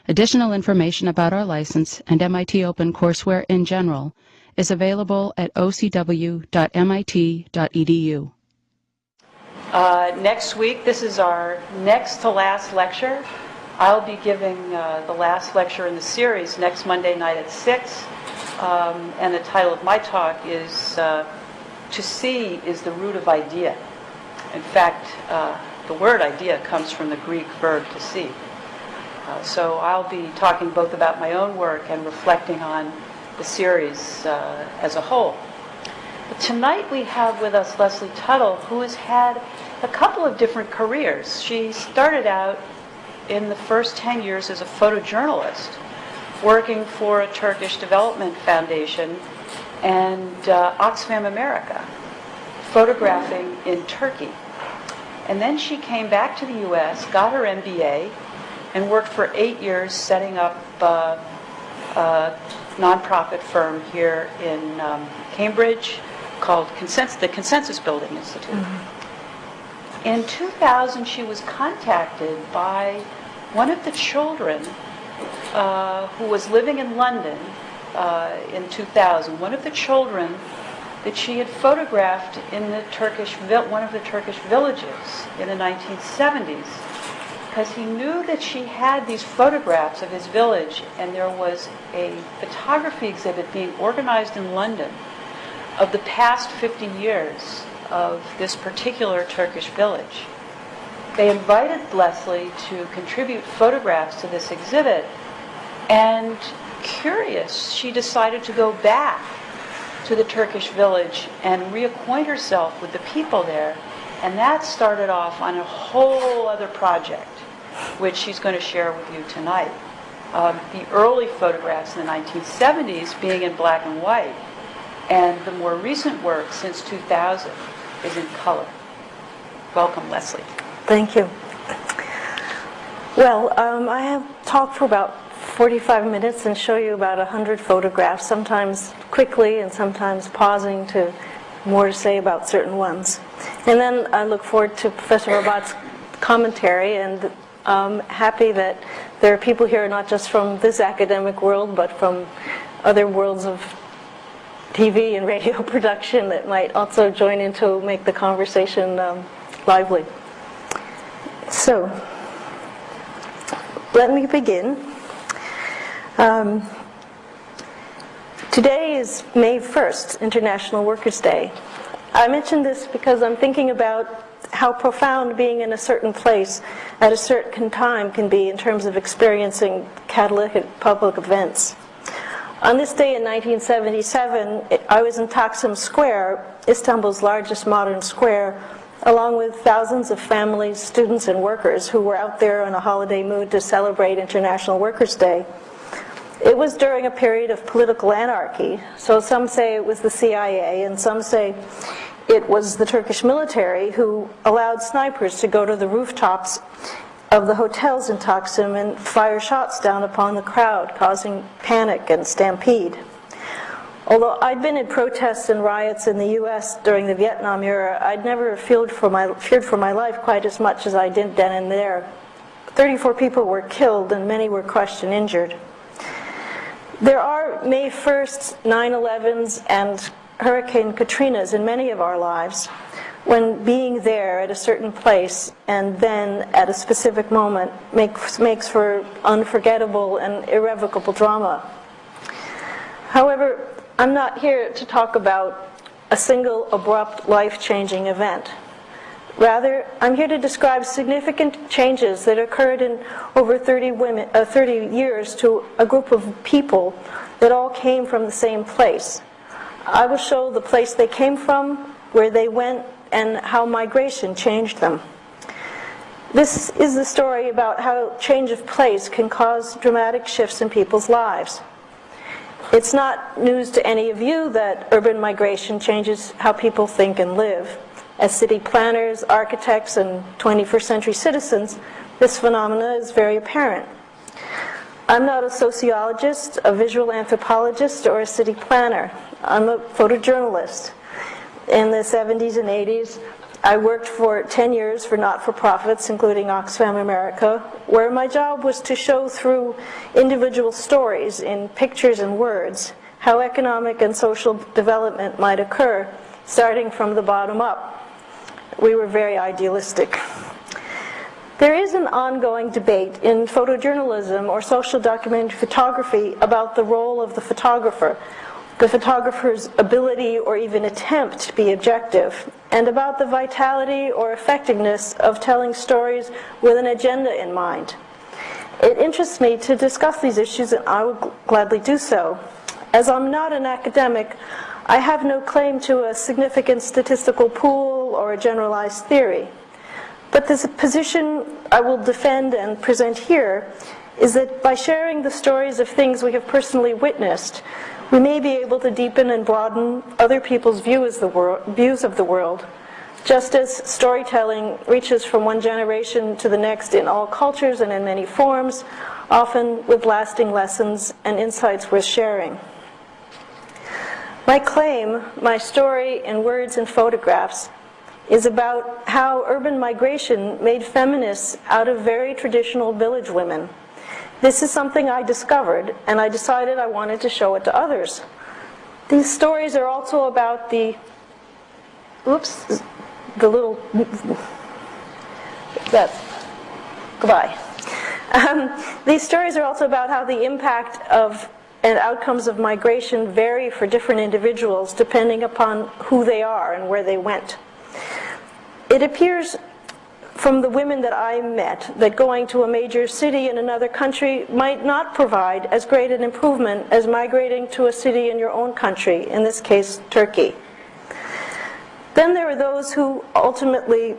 Additional information about our license and MIT Open courseware in general is available at ocw.mit.edu. Next week, this is our next to last lecture. I'll be giving the last lecture in the series next Monday night at 6. And the title of my talk is To See is the Root of Idea. In fact, the word idea comes from the Greek verb to see. So I'll be talking both about my own work and reflecting on the series as a whole. But tonight we have with us Leslie Tuttle, who has had a couple of different careers. She started out in the first 10 years as a photojournalist, working for a Turkish development foundation and Oxfam America, photographing in Turkey. And then she came back to the U.S., got her MBA, and worked for 8 years setting up a nonprofit firm here in Cambridge called the Consensus Building Institute. Mm-hmm. In 2000, she was contacted by one of the children who was living in London in 2000, one of the children that she had photographed in one of the Turkish villages in the 1970s, because he knew that she had these photographs of his village, and there was a photography exhibit being organized in London of the past 50 years of this particular Turkish village. They invited Leslie to contribute photographs to this exhibit, and curious, she decided to go back to the Turkish village and reacquaint herself with the people there, and that started off on a whole other project, which she's going to share with you tonight. The early photographs in the 1970s being in black and white, and the more recent work since 2000 is in color. Welcome, Leslie. Thank you. Well, I have talked for about 45 minutes and show you about 100 photographs, sometimes quickly and sometimes pausing to more to say about certain ones. And then I look forward to Professor Rabat's commentary, and I'm happy that there are people here not just from this academic world, but from other worlds of TV and radio production that might also join in to make the conversation lively. So, let me begin. Today is May 1st, International Workers' Day. I mention this because I'm thinking about how profound being in a certain place at a certain time can be in terms of experiencing catalytic public events. On this day in 1977, I was in Taksim Square, Istanbul's largest modern square, along with thousands of families, students, and workers who were out there in a holiday mood to celebrate International Workers' Day. It was during a period of political anarchy, so some say it was the CIA, and some say it was the Turkish military who allowed snipers to go to the rooftops of the hotels in Taksim and fire shots down upon the crowd, causing panic and stampede. Although I'd been in protests and riots in the U.S. during the Vietnam era, I'd never feared for my life quite as much as I did then and there. 34 people were killed and many were crushed and injured. There are May 1st, 9/11s, and Hurricane Katrinas in many of our lives, when being there at a certain place and then at a specific moment makes for unforgettable and irrevocable drama. However, I'm not here to talk about a single abrupt life-changing event. Rather, I'm here to describe significant changes that occurred in over 30 years to a group of people that all came from the same place. I will show the place they came from, where they went, and how migration changed them. This is the story about how change of place can cause dramatic shifts in people's lives. It's not news to any of you that urban migration changes how people think and live. As city planners, architects, and 21st century citizens, this phenomena is very apparent. I'm not a sociologist, a visual anthropologist, or a city planner. I'm a photojournalist. In the 70s and 80s, I worked for 10 years for not-for-profits, including Oxfam America, where my job was to show through individual stories in pictures and words how economic and social development might occur, starting from the bottom up. We were very idealistic. There is an ongoing debate in photojournalism or social documentary photography about the role of the photographer's ability or even attempt to be objective, and about the vitality or effectiveness of telling stories with an agenda in mind. It interests me to discuss these issues, and I would gladly do so. As I'm not an academic, I have no claim to a significant statistical pool or a generalized theory. But the position I will defend and present here is that by sharing the stories of things we have personally witnessed, we may be able to deepen and broaden other people's views of the world, just as storytelling reaches from one generation to the next in all cultures and in many forms, often with lasting lessons and insights worth sharing. My claim, my story in words and photographs, is about how urban migration made feminists out of very traditional village women. This is something I discovered, and I decided I wanted to show it to others. These stories are also about the These stories are also about how the impact of and outcomes of migration vary for different individuals depending upon who they are and where they went. It appears from the women that I met that going to a major city in another country might not provide as great an improvement as migrating to a city in your own country, in this case, Turkey. Then there are those who ultimately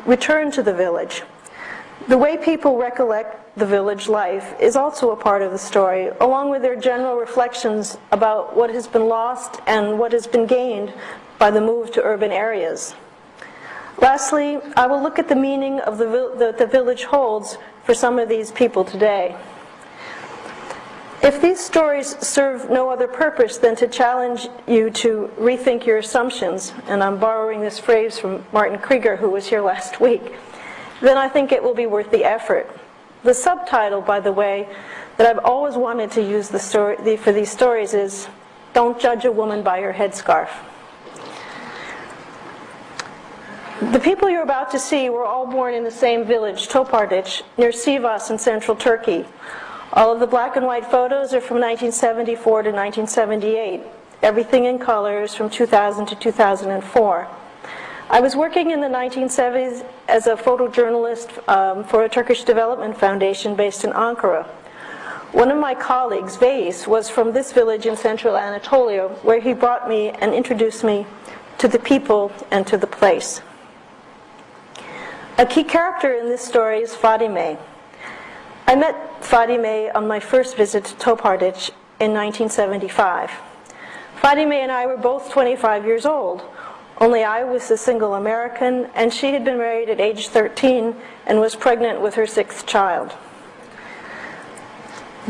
return to the village. The way people recollect the village life is also a part of the story, along with their general reflections about what has been lost and what has been gained by the move to urban areas. Lastly, I will look at the meaning of that the village holds for some of these people today. If these stories serve no other purpose than to challenge you to rethink your assumptions, and I'm borrowing this phrase from Martin Krieger, who was here last week, then I think it will be worth the effort. The subtitle, by the way, that I've always wanted to use for these stories is, "Don't judge a woman by her headscarf." The people you're about to see were all born in the same village, Topardic, near Sivas in central Turkey. All of the black and white photos are from 1974 to 1978. Everything in colors from 2000 to 2004. I was working in the 1970s as a photojournalist for a Turkish development foundation based in Ankara. One of my colleagues, Veys, was from this village in central Anatolia, where he brought me and introduced me to the people and to the place. A key character in this story is Fadime. I met Fadime on my first visit to Topardic in 1975. Fadime and I were both 25 years old, only I was a single American, and she had been married at age 13 and was pregnant with her 6th child.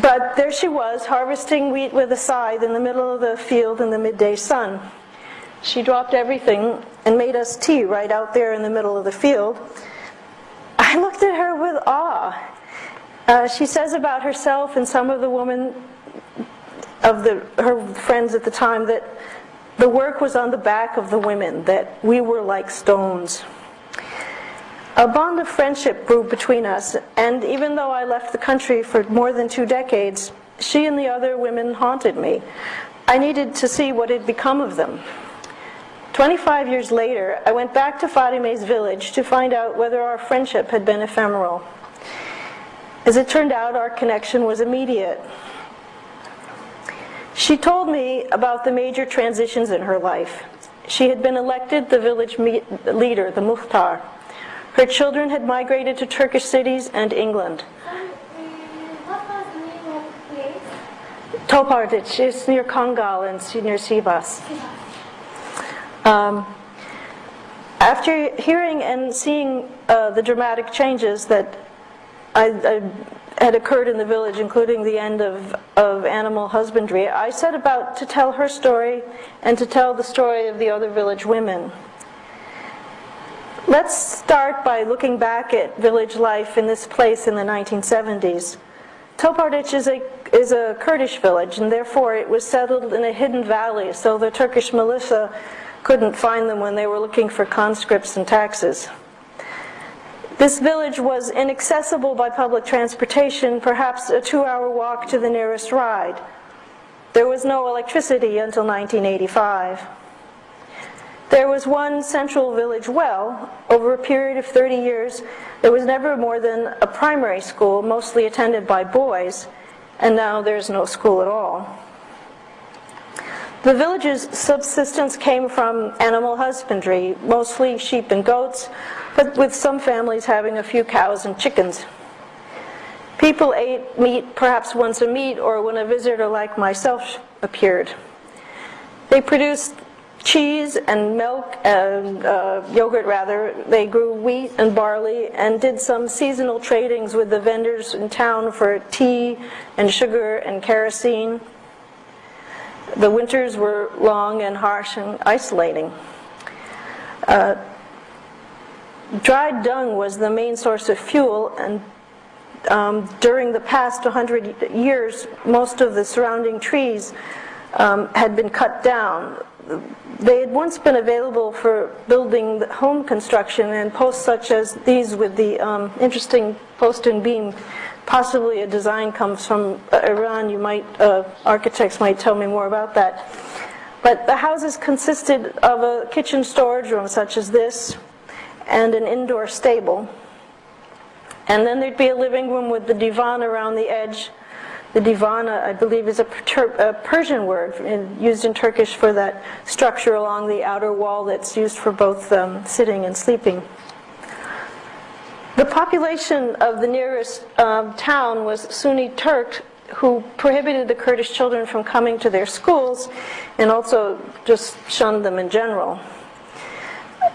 But there she was, harvesting wheat with a scythe in the middle of the field in the midday sun. She dropped everything and made us tea right out there in the middle of the field. I looked at her with awe. She says about herself and some of the women of her friends at the time that the work was on the back of the women, that we were like stones. A bond of friendship grew between us, and even though I left the country for more than 2 decades, she and the other women haunted me. I needed to see what had become of them. 25 years later, I went back to Fadime's village to find out whether our friendship had been ephemeral. As it turned out, our connection was immediate. She told me about the major transitions in her life. She had been elected the village leader, the muhtar. Her children had migrated to Turkish cities and England. What was the name of the place? Topardic is near Kangal and near Sivas. After hearing and seeing the dramatic changes that had occurred in the village, including the end of animal husbandry, I set about to tell her story and to tell the story of the other village women. Let's start by looking back at village life in this place in the 1970s. Topardic is a Kurdish village, and therefore it was settled in a hidden valley, so the Turkish militia couldn't find them when they were looking for conscripts and taxes. This village was inaccessible by public transportation, perhaps a 2-hour walk to the nearest ride. There was no electricity until 1985. There was one central village well. Over a period of 30 years, there was never more than a primary school, mostly attended by boys, and now there's no school at all. The village's subsistence came from animal husbandry, mostly sheep and goats, but with some families having a few cows and chickens. People ate meat perhaps once a meat or when a visitor like myself appeared. They produced cheese and milk and yogurt rather. They grew wheat and barley and did some seasonal tradings with the vendors in town for tea and sugar and kerosene. The winters were long and harsh and isolating. Dried dung was the main source of fuel, and during the past 100 years, most of the surrounding trees had been cut down. They had once been available for building home construction, and posts such as these with the interesting post and beam, possibly a design comes from Iran. Architects might tell me more about that. But the houses consisted of a kitchen storage room such as this, and an indoor stable. And then there'd be a living room with the divan around the edge. The divana, I believe, is a Persian word used in Turkish for that structure along the outer wall that's used for both sitting and sleeping. The population of the nearest town was Sunni Turk, who prohibited the Kurdish children from coming to their schools and also just shunned them in general.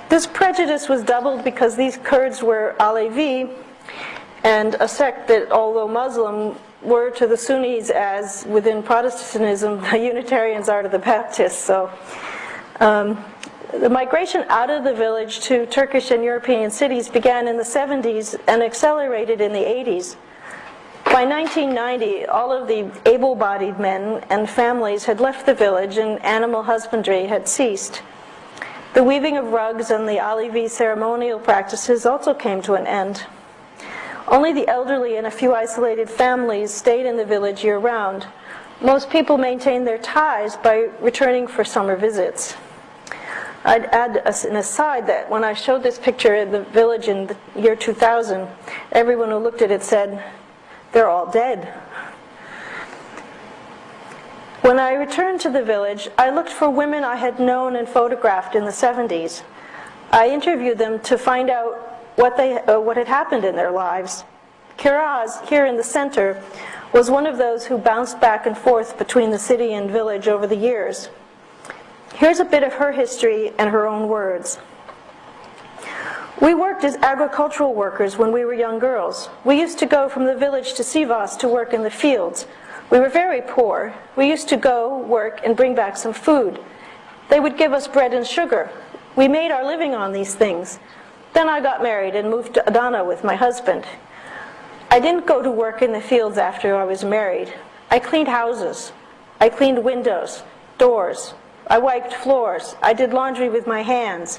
This prejudice was doubled because these Kurds were Alevi, and a sect that, although Muslim, were to the Sunnis as within Protestantism the Unitarians are to the Baptists. So the migration out of the village to Turkish and European cities began in the 70s and accelerated in the 80s. By 1990, all of the able-bodied men and families had left the village and animal husbandry had ceased. The weaving of rugs and the Alevi ceremonial practices also came to an end. Only the elderly and a few isolated families stayed in the village year-round. Most people maintained their ties by returning for summer visits. I'd add an aside that when I showed this picture of the village in the year 2000, everyone who looked at it said, "They're all dead." When I returned to the village, I looked for women I had known and photographed in the 70s. I interviewed them to find out what had happened in their lives. Kiraz, here in the center, was one of those who bounced back and forth between the city and village over the years. Here's a bit of her history and her own words. "We worked as agricultural workers when we were young girls. We used to go from the village to Sivas to work in the fields. We were very poor. We used to go, work, and bring back some food. They would give us bread and sugar. We made our living on these things. Then I got married and moved to Adana with my husband. I didn't go to work in the fields after I was married. I cleaned houses. I cleaned windows, doors. I wiped floors. I did laundry with my hands.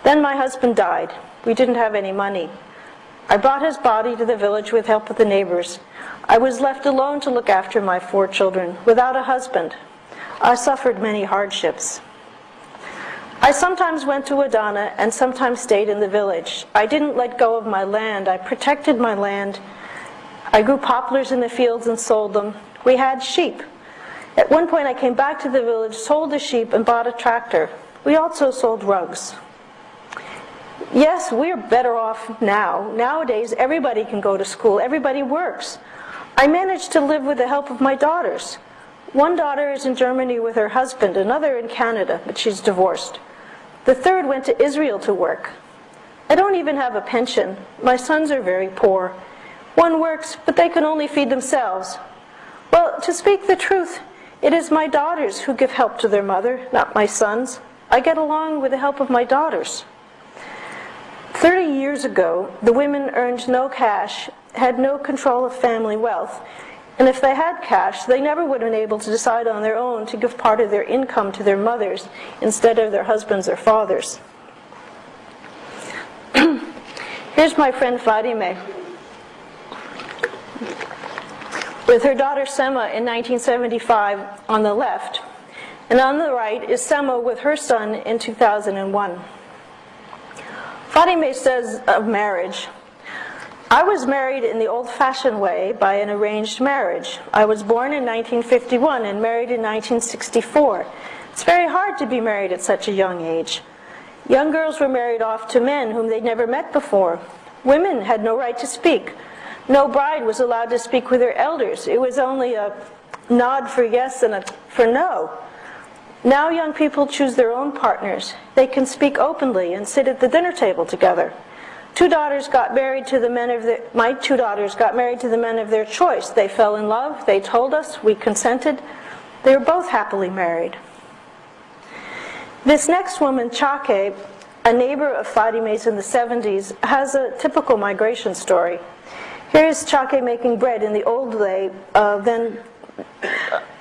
Then my husband died. We didn't have any money. I brought his body to the village with help of the neighbors. I was left alone to look after my 4 children, without a husband. I suffered many hardships. I sometimes went to Adana and sometimes stayed in the village. I didn't let go of my land. I protected my land. I grew poplars in the fields and sold them. We had sheep. At one point I came back to the village, sold the sheep, and bought a tractor. We also sold rugs. Yes, we're better off now. Nowadays, everybody can go to school. Everybody works. I managed to live with the help of my daughters. One daughter is in Germany with her husband, another in Canada, but she's divorced. The third went to Israel to work. I don't even have a pension. My sons are very poor. One works, but they can only feed themselves. Well, to speak the truth, it is my daughters who give help to their mother, not my sons. I get along with the help of my daughters. 30 years ago, the women earned no cash, had no control of family wealth, and if they had cash, they never would have been able to decide on their own to give part of their income to their mothers instead of their husbands or fathers. Here's my friend Fadime with her daughter Sema in 1975 on the left, and on the right is Sema with her son in 2001. Fadime says of marriage, "I was married in the old-fashioned way by an arranged marriage. I was born in 1951 and married in 1964. It's very hard to be married at such a young age. Young girls were married off to men whom they'd never met before. Women had no right to speak. No bride was allowed to speak with her elders. It was only a nod for yes and a for no. Now young people choose their own partners. They can speak openly and sit at the dinner table together. My two daughters got married to the men of their choice. They fell in love, they told us, we consented. They were both happily married." This next woman, Chake, a neighbor of Fadime's in the 70s, has a typical migration story. Here's Chake making bread in the old way, then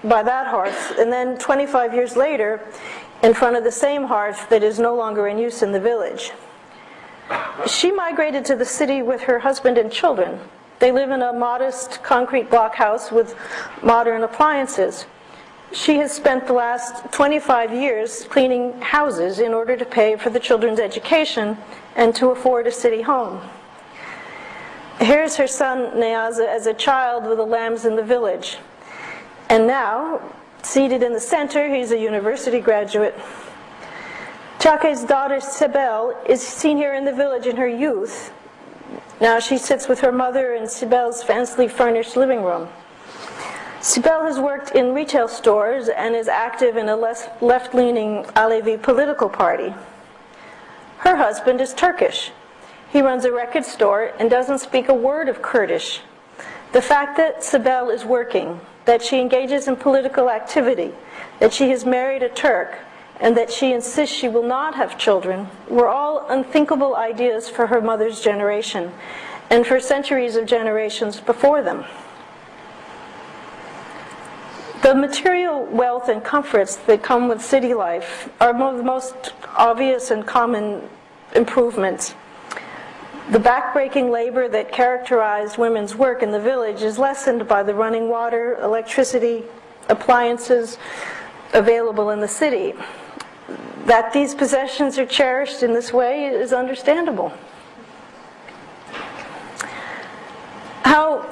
by that hearth, and then 25 years later, in front of the same hearth that is no longer in use in the village. She migrated to the city with her husband and children. They live in a modest concrete block house with modern appliances. She has spent the last 25 years cleaning houses in order to pay for the children's education and to afford a city home. Here's her son Neaza as a child with the lambs in the village. And now, seated in the center, he's a university graduate. Chake's daughter Sibel is seen here in the village in her youth. Now she sits with her mother in Sibel's fancily furnished living room. Sibel has worked in retail stores and is active in a left-leaning Alevi political party. Her husband is Turkish. He runs a record store and doesn't speak a word of Kurdish. The fact that Sibel is working, that she engages in political activity, that she has married a Turk, and that she insists she will not have children were all unthinkable ideas for her mother's generation and for centuries of generations before them. The material wealth and comforts that come with city life are one of the most obvious and common improvements. The backbreaking labor that characterized women's work in the village is lessened by the running water, electricity, appliances available in the city. That these possessions are cherished in this way is understandable.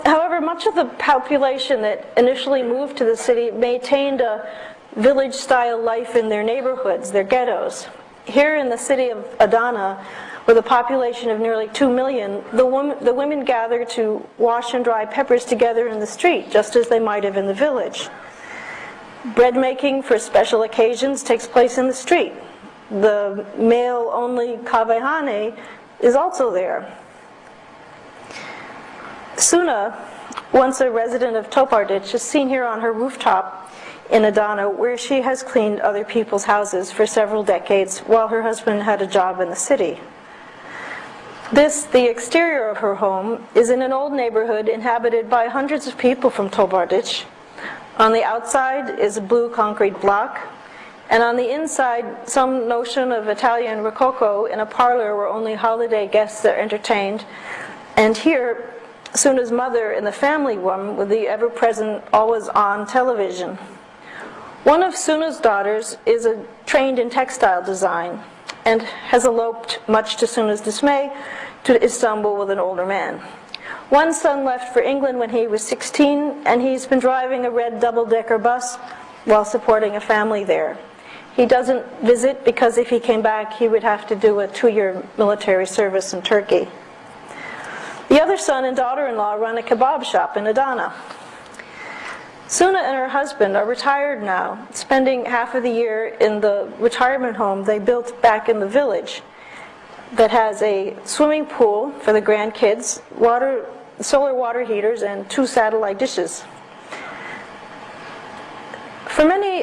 However, much of the population that initially moved to the city maintained a village-style life in their neighborhoods, their ghettos. Here in the city of Adana, with a population of nearly 2 million, the women gather to wash and dry peppers together in the street, just as they might have in the village. Bread making for special occasions takes place in the street. The male-only kavehane is also there. Suna, once a resident of Topardich, is seen here on her rooftop in Adana, where she has cleaned other people's houses for several decades while her husband had a job in the city. The exterior of her home, is in an old neighborhood inhabited by hundreds of people from Topardich. On the outside is a blue concrete block, and on the inside, some notion of Italian Rococo in a parlor where only holiday guests are entertained. And here, Suna's mother in the family room with the ever-present, always-on television. One of Suna's daughters is trained in textile design and has eloped, much to Suna's dismay, to Istanbul with an older man. One son left for England when he was 16, and he's been driving a red double-decker bus while supporting a family there. He doesn't visit because if he came back, he would have to do a 2-year military service in Turkey. The other son and daughter-in-law run a kebab shop in Adana. Suna and her husband are retired now, spending half of the year in the retirement home they built back in the village that has a swimming pool for the grandkids, solar water heaters, and 2 satellite dishes. For many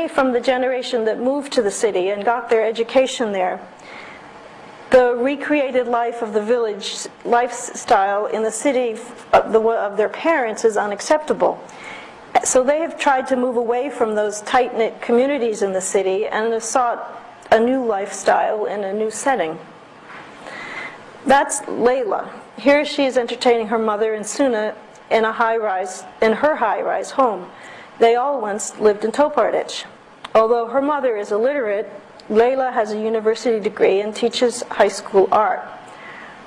from the generation that moved to the city and got their education there, the recreated life of the village lifestyle in the city of their parents is unacceptable. So they have tried to move away from those tight-knit communities in the city and have sought a new lifestyle in a new setting. That's Layla. Here she is entertaining her mother and Suna in her high-rise home. They all once lived in Topardic. Although her mother is illiterate, Layla has a university degree and teaches high school art.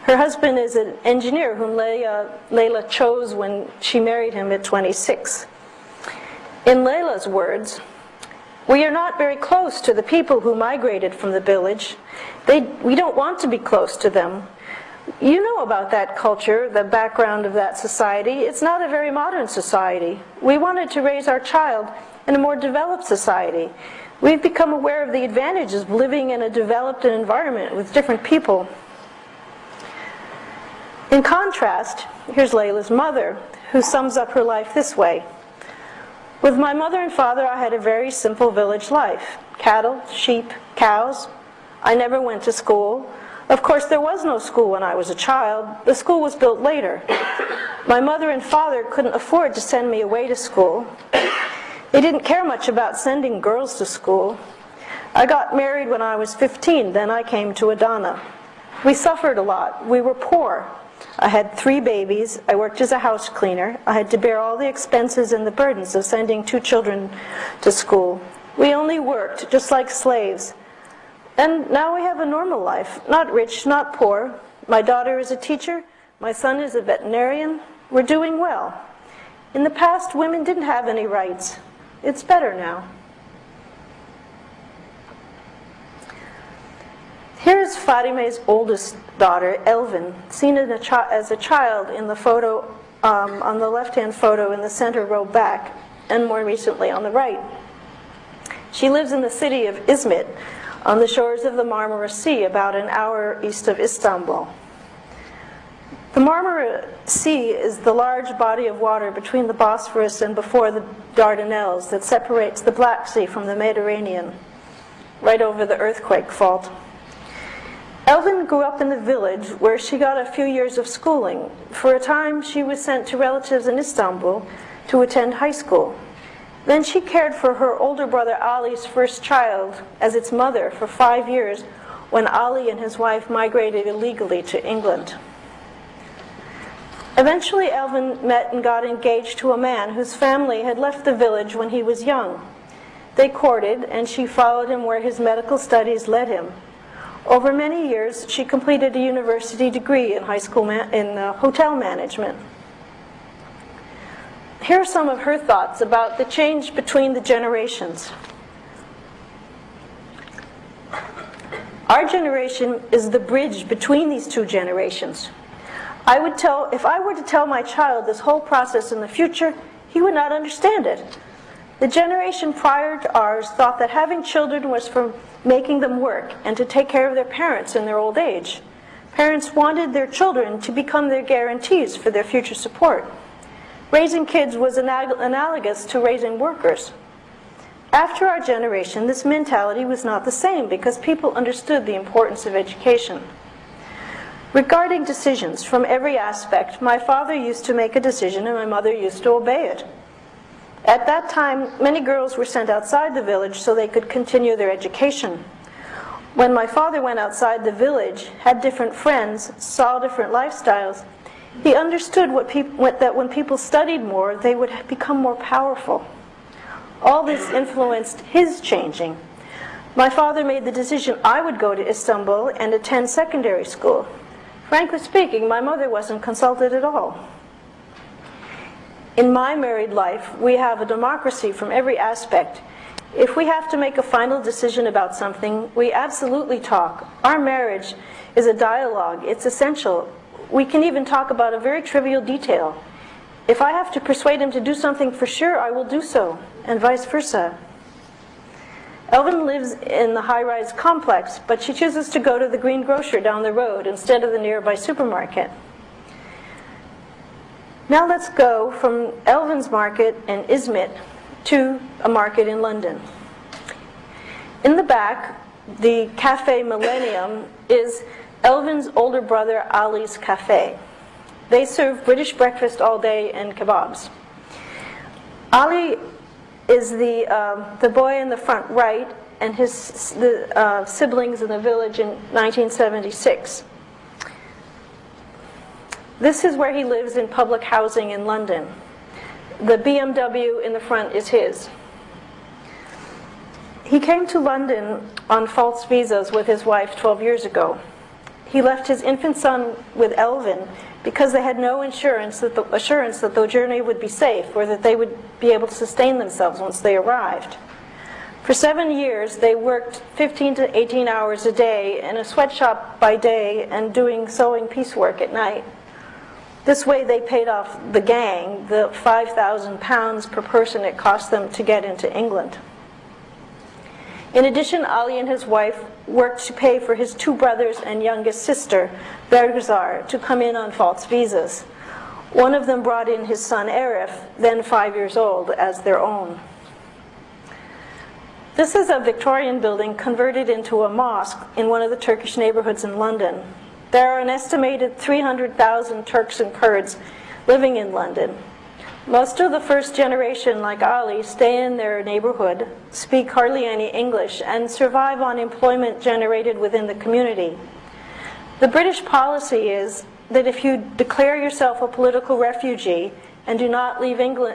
Her husband is an engineer whom Layla chose when she married him at 26. In Layla's words, "We are not very close to the people who migrated from the village. We don't want to be close to them. You know about that culture, the background of that society. It's not a very modern society. We wanted to raise our child in a more developed society. We've become aware of the advantages of living in a developed environment with different people." In contrast, here's Layla's mother, who sums up her life this way. "With my mother and father, I had a very simple village life. Cattle, sheep, cows. I never went to school. Of course, there was no school when I was a child. The school was built later. My mother and father couldn't afford to send me away to school. They didn't care much about sending girls to school. I got married when I was 15, then I came to Adana. We suffered a lot. We were poor. I had 3 babies. I worked as a house cleaner. I had to bear all the expenses and the burdens of sending 2 children to school. We only worked, just like slaves. And now we have a normal life, not rich, not poor. My daughter is a teacher. My son is a veterinarian. We're doing well. In the past, women didn't have any rights. It's better now." Here's Fatime's oldest daughter, Elvin, seen as a child in the photo, on the left-hand photo in the center row back, and more recently on the right. She lives in the city of Izmit, on the shores of the Marmara Sea, about an hour east of Istanbul. The Marmara Sea is the large body of water between the Bosphorus and before the Dardanelles that separates the Black Sea from the Mediterranean, right over the earthquake fault. Elvin grew up in the village where she got a few years of schooling. For a time, she was sent to relatives in Istanbul to attend high school. Then she cared for her older brother Ali's first child as its mother for 5 years when Ali and his wife migrated illegally to England. Eventually, Elvin met and got engaged to a man whose family had left the village when he was young. They courted, and she followed him where his medical studies led him. Over many years, she completed a university degree in hotel management. Here are some of her thoughts about the change between the generations. "Our generation is the bridge between these 2 generations. If I were to tell my child this whole process in the future, he would not understand it. The generation prior to ours thought that having children was for making them work and to take care of their parents in their old age. Parents wanted their children to become their guarantees for their future support. Raising kids was analogous to raising workers. After our generation, this mentality was not the same because people understood the importance of education. Regarding decisions from every aspect, my father used to make a decision and my mother used to obey it. At that time, many girls were sent outside the village so they could continue their education. When my father went outside the village, had different friends, saw different lifestyles, he understood that when people studied more, they would become more powerful. All this influenced his changing. My father made the decision I would go to Istanbul and attend secondary school. Frankly speaking, my mother wasn't consulted at all. In my married life, we have a democracy from every aspect. If we have to make a final decision about something, we absolutely talk. Our marriage is a dialogue. It's essential. We can even talk about a very trivial detail. If I have to persuade him to do something for sure, I will do so, and vice versa. Elvin lives in the high-rise complex, but she chooses to go to the green grocer down the road instead of the nearby supermarket. Now let's go from Elvin's market in Izmit to a market in London. In the back, the Cafe Millennium is Elvin's older brother Ali's cafe. They serve British breakfast all day and kebabs. Ali is the boy in the front right, and his siblings in the village in 1976. This is where he lives in public housing in London. The BMW in the front is his. He came to London on false visas with his wife 12 years ago. He left his infant son with Elvin because they had no assurance that the journey would be safe or that they would be able to sustain themselves once they arrived. For 7 years, they worked 15 to 18 hours a day in a sweatshop by day and doing sewing piecework at night. This way they paid off the gang the £5,000 per person it cost them to get into England. In addition, Ali and his wife worked to pay for his 2 brothers and youngest sister, Bergzar, to come in on false visas. One of them brought in his son Arif, then 5 years old, as their own. This is a Victorian building converted into a mosque in one of the Turkish neighborhoods in London. There are an estimated 300,000 Turks and Kurds living in London. Most of the first generation, like Ali, stay in their neighborhood, speak hardly any English, and survive on employment generated within the community. The British policy is that if you declare yourself a political refugee and do not leave England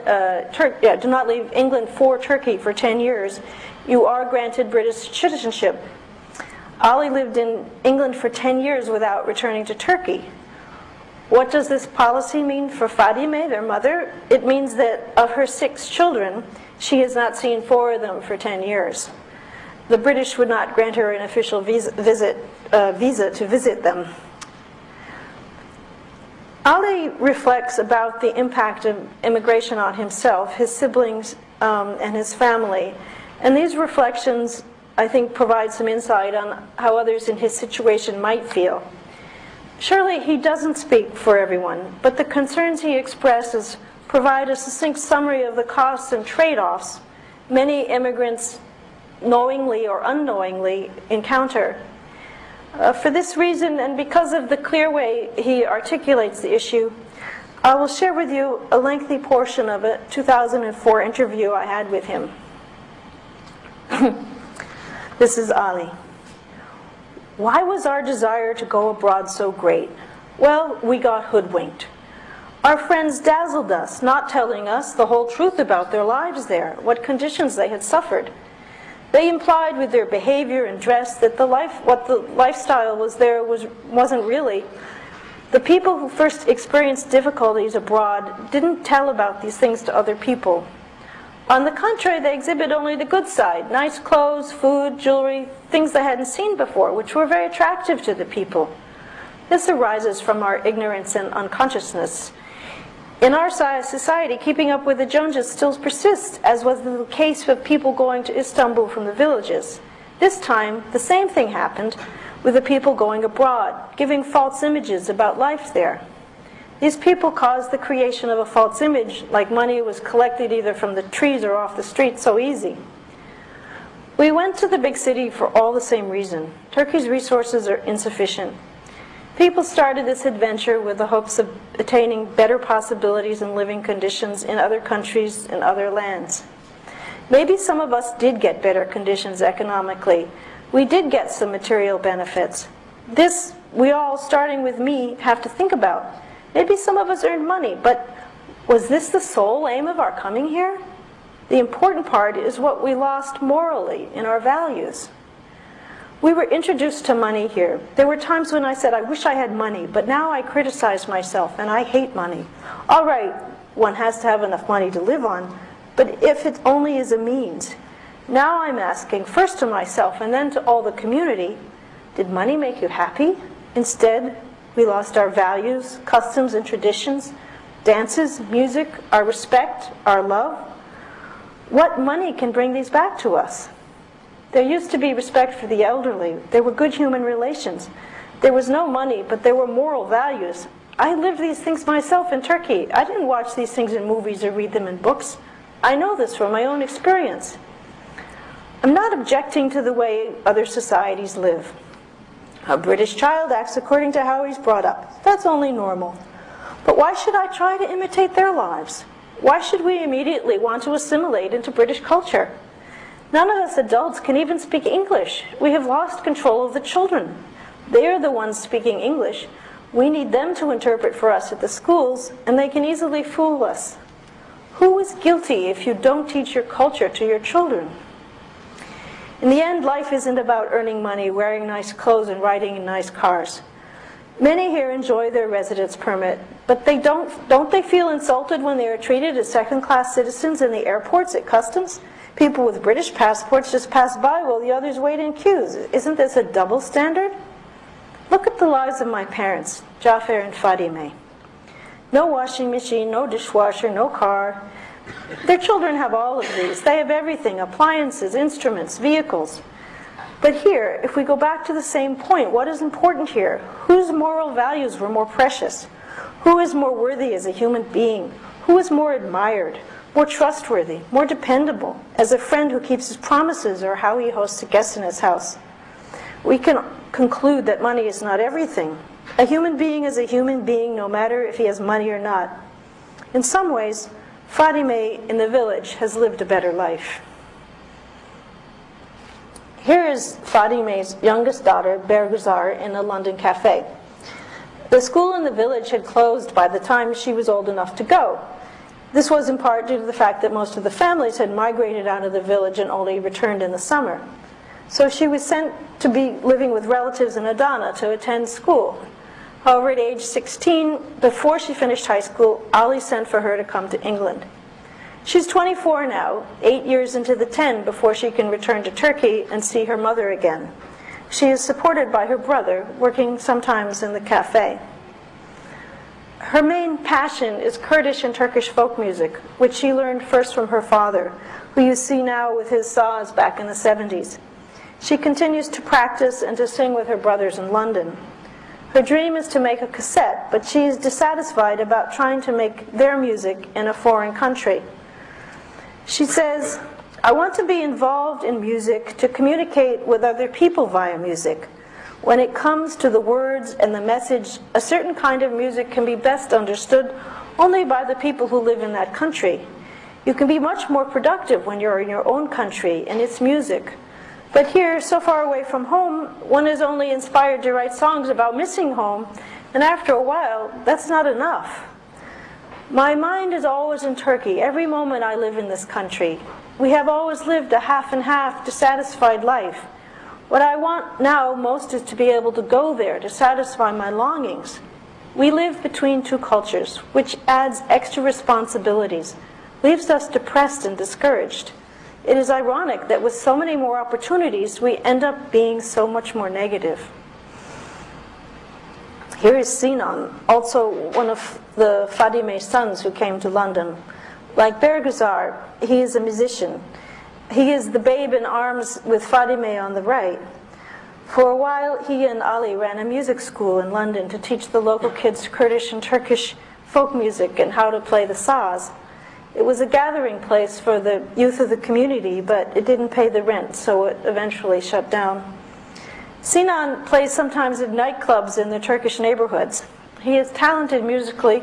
for Turkey for 10 years, you are granted British citizenship. Ali lived in England for 10 years without returning to Turkey. What does this policy mean for Fadime, their mother? It means that of her 6 children, she has not seen 4 of them for 10 years. The British would not grant her an official visa to visit them. Ali reflects about the impact of immigration on himself, his siblings, and his family. And these reflections, I think, provide some insight on how others in his situation might feel. Surely he doesn't speak for everyone, but the concerns he expresses provide a succinct summary of the costs and trade-offs many immigrants knowingly or unknowingly encounter. For this reason, and because of the clear way he articulates the issue, I will share with you a lengthy portion of a 2004 interview I had with him. This is Ali. Why was our desire to go abroad so great? Well, we got hoodwinked. Our friends dazzled us, not telling us the whole truth about their lives there, what conditions they had suffered. They implied with their behavior and dress that what the lifestyle was there wasn't really. The people who first experienced difficulties abroad didn't tell about these things to other people. On the contrary, they exhibit only the good side, nice clothes, food, jewelry, things they hadn't seen before, which were very attractive to the people. This arises from our ignorance and unconsciousness. In our society, keeping up with the Joneses still persists, as was the case with people going to Istanbul from the villages. This time, the same thing happened with the people going abroad, giving false images about life there. These people caused the creation of a false image, like money was collected either from the trees or off the street so easy. We went to the big city for all the same reason. Turkey's resources are insufficient. People started this adventure with the hopes of attaining better possibilities and living conditions in other countries and other lands. Maybe some of us did get better conditions economically. We did get some material benefits. This, we all, starting with me, have to think about. Maybe some of us earned money, but was this the sole aim of our coming here? The important part is what we lost morally in our values. We were introduced to money here. There were times when I said, I wish I had money, but now I criticize myself and I hate money. All right, one has to have enough money to live on, but if it only is a means. Now I'm asking, first to myself and then to all the community, did money make you happy? Instead, we lost our values, customs and traditions, dances, music, our respect, our love. What money can bring these back to us? There used to be respect for the elderly. There were good human relations. There was no money, but there were moral values. I lived these things myself in Turkey. I didn't watch these things in movies or read them in books. I know this from my own experience. I'm not objecting to the way other societies live. A British child acts according to how he's brought up. That's only normal. But why should I try to imitate their lives? Why should we immediately want to assimilate into British culture? None of us adults can even speak English. We have lost control of the children. They are the ones speaking English. We need them to interpret for us at the schools, and they can easily fool us. Who is guilty if you don't teach your culture to your children? In the end, life isn't about earning money, wearing nice clothes, and riding in nice cars. Many here enjoy their residence permit, but don't they feel insulted when they are treated as second-class citizens in the airports, at customs? People with British passports just pass by while the others wait in queues. Isn't this a double standard? Look at the lives of my parents, Jafar and Fadime. No washing machine, no dishwasher, no car. Their children have all of these. They have everything, appliances, instruments, vehicles. But here, if we go back to the same point, what is important here? Whose moral values were more precious? Who is more worthy as a human being? Who is more admired, more trustworthy, more dependable, as a friend who keeps his promises or how he hosts a guest in his house? We can conclude that money is not everything. A human being is a human being no matter if he has money or not. In some ways, Fadime in the village has lived a better life. Here is Fadime's youngest daughter, Berguzar, in a London cafe. The school in the village had closed by the time she was old enough to go. This was in part due to the fact that most of the families had migrated out of the village and only returned in the summer. So she was sent to be living with relatives in Adana to attend school. However, at age 16, before she finished high school, Ali sent for her to come to England. She's 24 now, 8 years into the 10 before she can return to Turkey and see her mother again. She is supported by her brother, working sometimes in the cafe. Her main passion is Kurdish and Turkish folk music, which she learned first from her father, who you see now with his saz back in the 70s. She continues to practice and to sing with her brothers in London. Her dream is to make a cassette, but she is dissatisfied about trying to make their music in a foreign country. She says, I want to be involved in music to communicate with other people via music. When it comes to the words and the message, a certain kind of music can be best understood only by the people who live in that country. You can be much more productive when you're in your own country and its music. But here, so far away from home, one is only inspired to write songs about missing home, and after a while, that's not enough. My mind is always in Turkey, every moment I live in this country. We have always lived a half and half dissatisfied life. What I want now most is to be able to go there to satisfy my longings. We live between two cultures, which adds extra responsibilities, leaves us depressed and discouraged. It is ironic that with so many more opportunities, we end up being so much more negative. Here is Sinan, also one of the Fadime's sons who came to London. Like Berguzar, he is a musician. He is the babe in arms with Fadime on the right. For a while, he and Ali ran a music school in London to teach the local kids Kurdish and Turkish folk music and how to play the saz. It was a gathering place for the youth of the community, but it didn't pay the rent, so it eventually shut down. Sinan plays sometimes in nightclubs in the Turkish neighborhoods. He is talented musically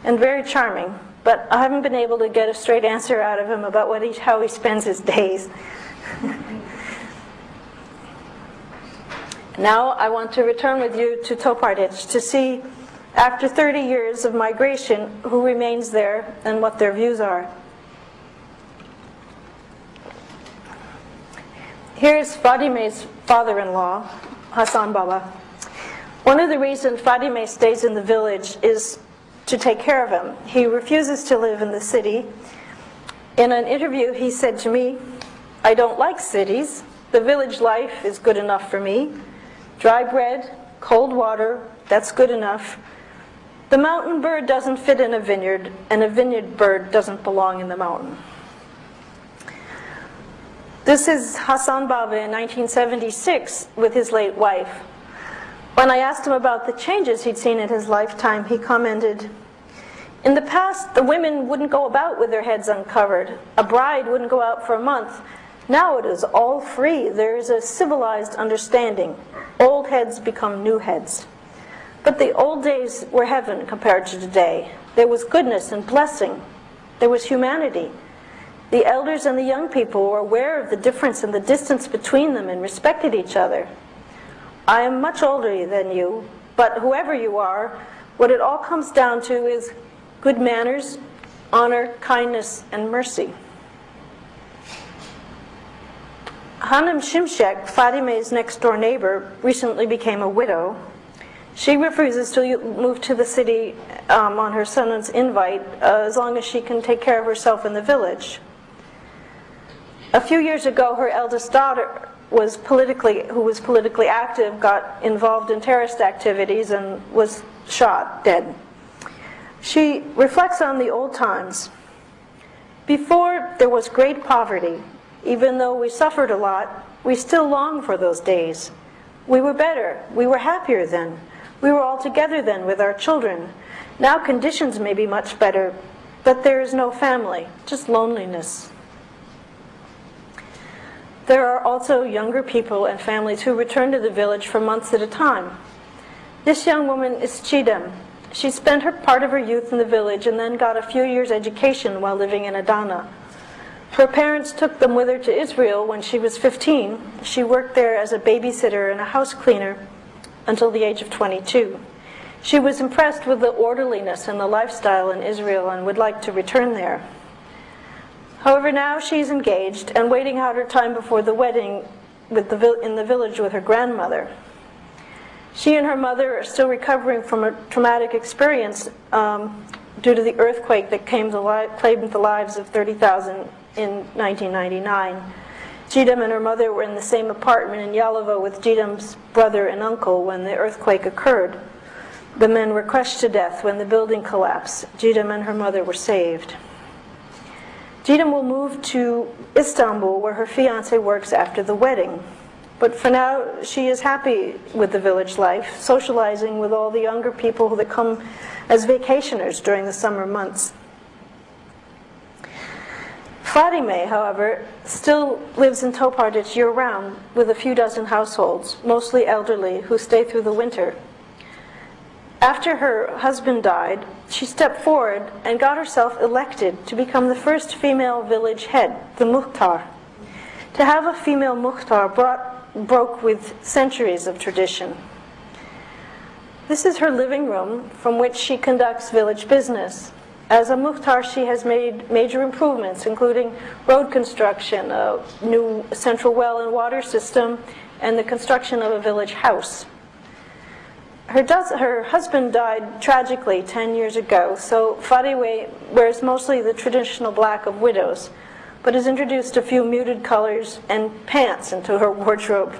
and very charming, but I haven't been able to get a straight answer out of him about how he spends his days. Now I want to return with you to Topardic to see, after 30 years of migration, who remains there and what their views are. Here's Fadime's father-in-law, Hassan Baba. One of the reasons Fadime stays in the village is to take care of him. He refuses to live in the city. In an interview, he said to me, I don't like cities. The village life is good enough for me. Dry bread, cold water, that's good enough. The mountain bird doesn't fit in a vineyard, and a vineyard bird doesn't belong in the mountain. This is Hassan Baba in 1976 with his late wife. When I asked him about the changes he'd seen in his lifetime, he commented, in the past, the women wouldn't go about with their heads uncovered. A bride wouldn't go out for a month, Now it is all free. There is a civilized understanding. Old heads become new heads. But the old days were heaven compared to today. There was goodness and blessing. There was humanity. The elders and the young people were aware of the difference and the distance between them and respected each other. I am much older than you, but whoever you are, what it all comes down to is good manners, honor, kindness, and mercy. Hanım Şimşek, Fatime's next-door neighbor, recently became a widow. She refuses to move to the city on her son's invite as long as she can take care of herself in the village. A few years ago, her eldest daughter who was politically active, got involved in terrorist activities and was shot dead. She reflects on the old times. Before, there was great poverty. Even though we suffered a lot, we still long for those days. We were better. We were happier then. We were all together then with our children. Now conditions may be much better, but there is no family, just loneliness. There are also younger people and families who return to the village for months at a time. This young woman is Chidem. She spent part of her youth in the village and then got a few years' education while living in Adana. Her parents took them with her to Israel when she was 15. She worked there as a babysitter and a house cleaner until the age of 22. She was impressed with the orderliness and the lifestyle in Israel and would like to return there. However, now she's engaged and waiting out her time before the wedding in the village with her grandmother. She and her mother are still recovering from a traumatic experience due to the earthquake that claimed the lives of 30,000 in 1999. Jidem and her mother were in the same apartment in Yalova with Jidem's brother and uncle when the earthquake occurred. The men were crushed to death when the building collapsed. Jidem and her mother were saved. Jidem will move to Istanbul, where her fiancé works after the wedding. But for now, she is happy with the village life, socializing with all the younger people that come as vacationers during the summer months. Fatime, however, still lives in Topardic year-round with a few dozen households, mostly elderly, who stay through the winter. After her husband died, she stepped forward and got herself elected to become the first female village head, the muhtar. To have a female muhtar broke with centuries of tradition. This is her living room from which she conducts village business. As a muhtar, she has made major improvements, including road construction, a new central well and water system, and the construction of a village house. Her husband died tragically 10 years ago, so Fadiwe wears mostly the traditional black of widows, but has introduced a few muted colors and pants into her wardrobe.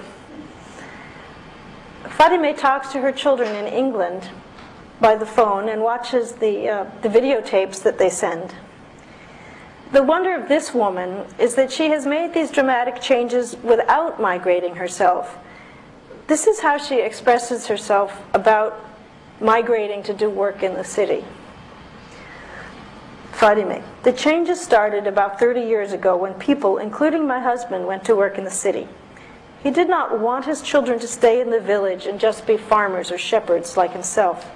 Fadime talks to her children in England by the phone and watches the videotapes that they send. The wonder of this woman is that she has made these dramatic changes without migrating herself. This is how she expresses herself about migrating to do work in the city. Fadime, the changes started about 30 years ago when people, including my husband, went to work in the city. He did not want his children to stay in the village and just be farmers or shepherds like himself.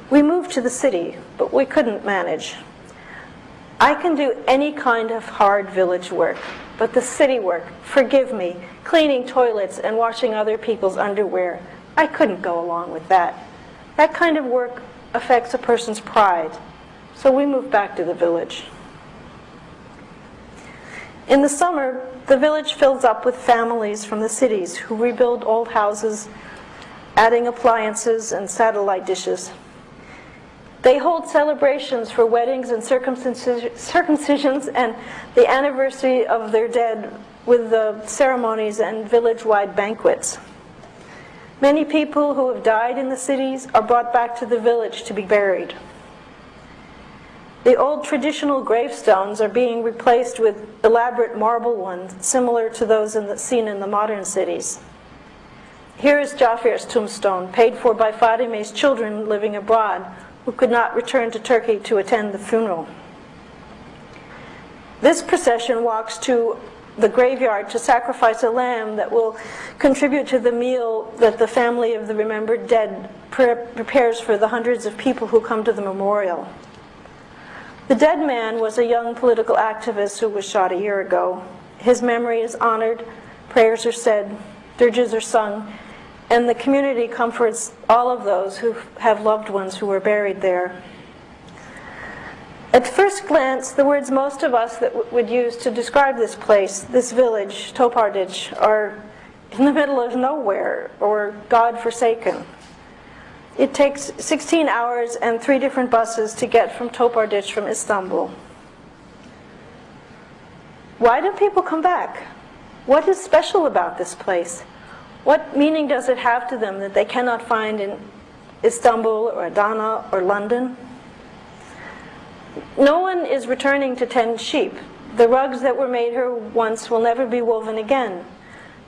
We moved to the city, but we couldn't manage. I can do any kind of hard village work, but the city work, forgive me, cleaning toilets and washing other people's underwear, I couldn't go along with that. That kind of work affects a person's pride. So we moved back to the village. In the summer, the village fills up with families from the cities who rebuild old houses, adding appliances and satellite dishes. They hold celebrations for weddings and circumcisions and the anniversary of their dead with the ceremonies and village-wide banquets. Many people who have died in the cities are brought back to the village to be buried. The old traditional gravestones are being replaced with elaborate marble ones, similar to those seen in the modern cities. Here is Jafir's tombstone, paid for by Fadime's children living abroad, who could not return to Turkey to attend the funeral. This procession walks to the graveyard to sacrifice a lamb that will contribute to the meal that the family of the remembered dead prepares for the hundreds of people who come to the memorial. The dead man was a young political activist who was shot a year ago. His memory is honored, prayers are said, dirges are sung, and the community comforts all of those who have loved ones who were buried there. At first glance, the words most of us that would use to describe this place, this village, Topardich, are in the middle of nowhere or God-forsaken. It takes 16 hours and 3 different buses to get from Topardich from Istanbul. Why do people come back? What is special about this place? What meaning does it have to them that they cannot find in Istanbul or Adana or London? No one is returning to tend sheep. The rugs that were made here once will never be woven again.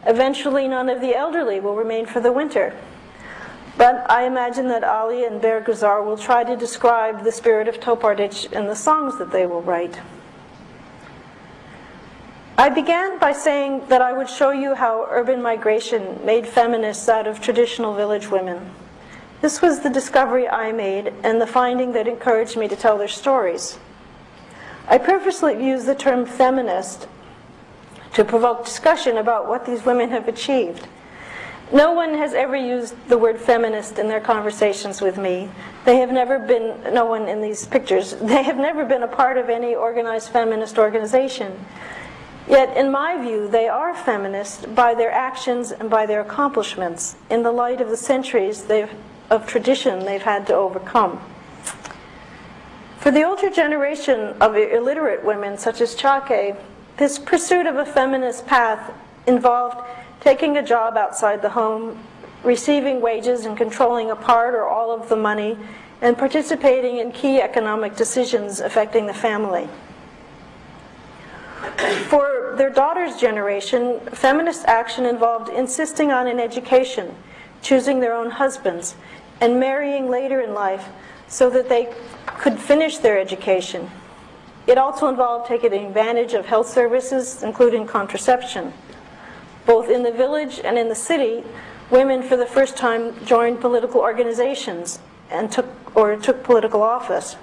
Eventually, none of the elderly will remain for the winter. But I imagine that Ali and Berguzar will try to describe the spirit of Topardich in the songs that they will write. I began by saying that I would show you how urban migration made feminists out of traditional village women. This was the discovery I made and the finding that encouraged me to tell their stories. I purposely used the term feminist to provoke discussion about what these women have achieved. No one has ever used the word feminist in their conversations with me. They have never been, no one in these pictures, they have never been a part of any organized feminist organization. Yet, in my view, they are feminist by their actions and by their accomplishments in the light of the centuries of tradition they've had to overcome. For the older generation of illiterate women, such as Chake, this pursuit of a feminist path involved taking a job outside the home, receiving wages and controlling a part or all of the money, and participating in key economic decisions affecting the family. For their daughter's generation, feminist action involved insisting on an education, choosing their own husbands, and marrying later in life so that they could finish their education. It also involved taking advantage of health services, including contraception. Both in the village and in the city, women for the first time joined political organizations and took political office.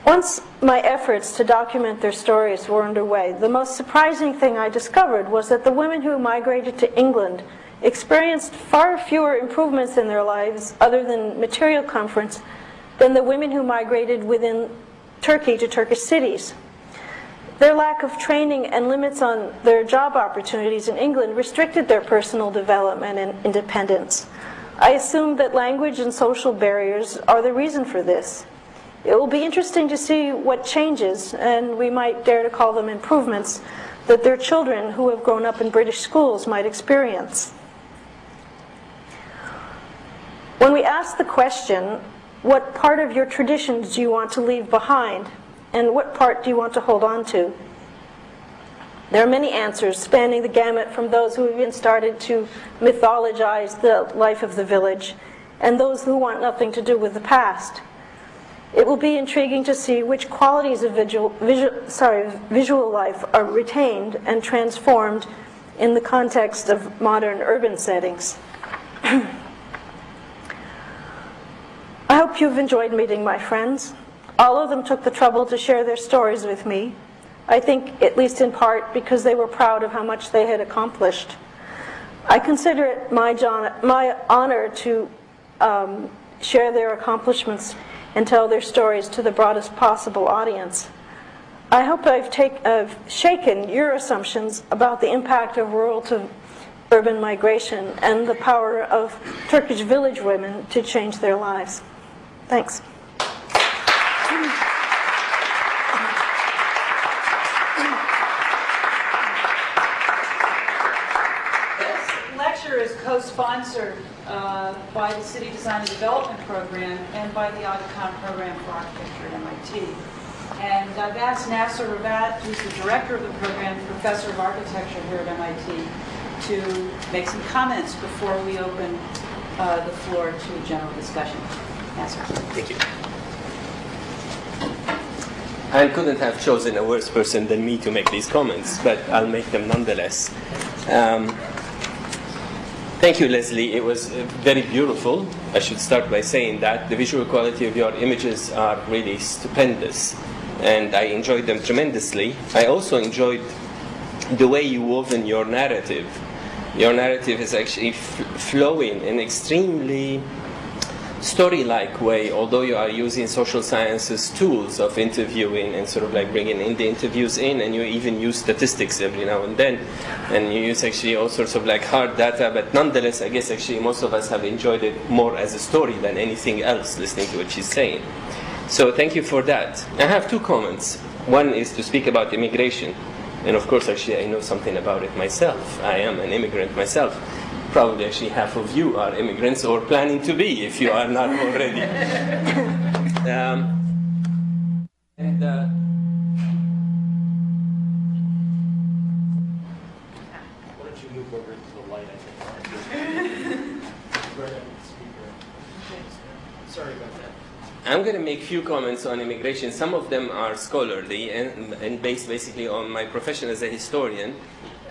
Once my efforts to document their stories were underway, the most surprising thing I discovered was that the women who migrated to England experienced far fewer improvements in their lives, other than material comforts, than the women who migrated within Turkey to Turkish cities. Their lack of training and limits on their job opportunities in England restricted their personal development and independence. I assume that language and social barriers are the reason for this. It will be interesting to see what changes, and we might dare to call them improvements, that their children who have grown up in British schools might experience. When we ask the question, what part of your traditions do you want to leave behind, and what part do you want to hold on to? There are many answers spanning the gamut from those who have even started to mythologize the life of the village, and those who want nothing to do with the past. It will be intriguing to see which qualities of visual life are retained and transformed in the context of modern urban settings. I hope you've enjoyed meeting my friends. All of them took the trouble to share their stories with me. I think, at least in part, because they were proud of how much they had accomplished. I consider it my honor to share their accomplishments and tell their stories to the broadest possible audience. I hope I've shaken your assumptions about the impact of rural to urban migration and the power of Turkish village women to change their lives. Thanks. This lecture is co-sponsored by the City Design and Development Program and by the Aga Program for Architecture at MIT. And I've asked Nasser Rabat, who's the director of the program, professor of architecture here at MIT, to make some comments before we open the floor to a general discussion. Nasser. Thank you. and couldn't have chosen a worse person than me to make these comments, but I'll make them nonetheless. Thank you, Leslie. It was very beautiful. I should start by saying that the visual quality of your images are really stupendous, and I enjoyed them tremendously. I also enjoyed the way you wove in your narrative. Your narrative is actually flowing in extremely story-like way, although you are using social sciences tools of interviewing and sort of like bringing in the interviews in, and you even use statistics every now and then, and you use actually all sorts of like hard data, but nonetheless, I guess actually most of us have enjoyed it more as a story than anything else, listening to what she's saying. So thank you for that. I have two comments. One is to speak about immigration, and of course actually I know something about it myself. I am an immigrant myself. Probably actually half of you are immigrants or planning to be if you are not already. Why don't you move over to the light, I think. Sorry about that. I'm going to make a few comments on immigration. Some of them are scholarly and based basically on my profession as a historian,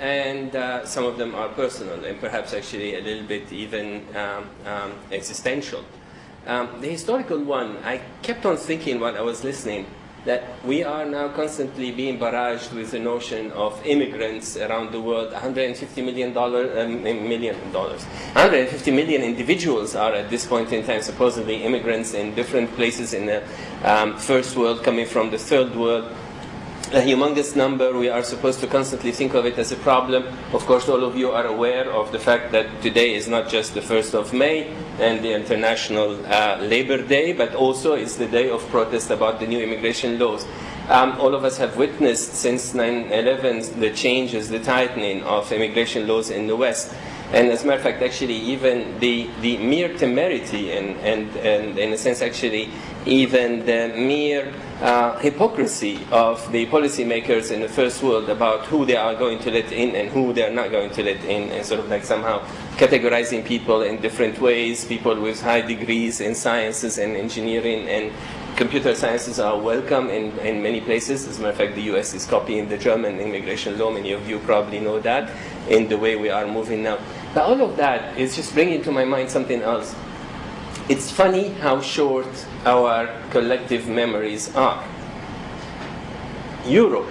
and some of them are personal and perhaps actually a little bit even existential. The historical one, I kept on thinking while I was listening that we are now constantly being barraged with the notion of immigrants around the world. $150 million, 150 million individuals are at this point in time supposedly immigrants in different places in the first world coming from the third world. A humongous number. We are supposed to constantly think of it as a problem. Of course, all of you are aware of the fact that today is not just the 1st of May and the International Labor Day, but also it's the day of protest about the new immigration laws. All of us have witnessed since 9/11 the changes, the tightening of immigration laws in the West. And as a matter of fact, actually, even the mere temerity and in a sense, actually, even the mere hypocrisy of the policymakers in the first world about who they are going to let in and who they are not going to let in, and sort of like somehow categorizing people in different ways. People with high degrees in sciences and engineering and computer sciences are welcome in many places. As a matter of fact, the US is copying the German immigration law. Many of you probably know that in the way we are moving now. But all of that is just bringing to my mind something else. It's funny how short our collective memories are. Europe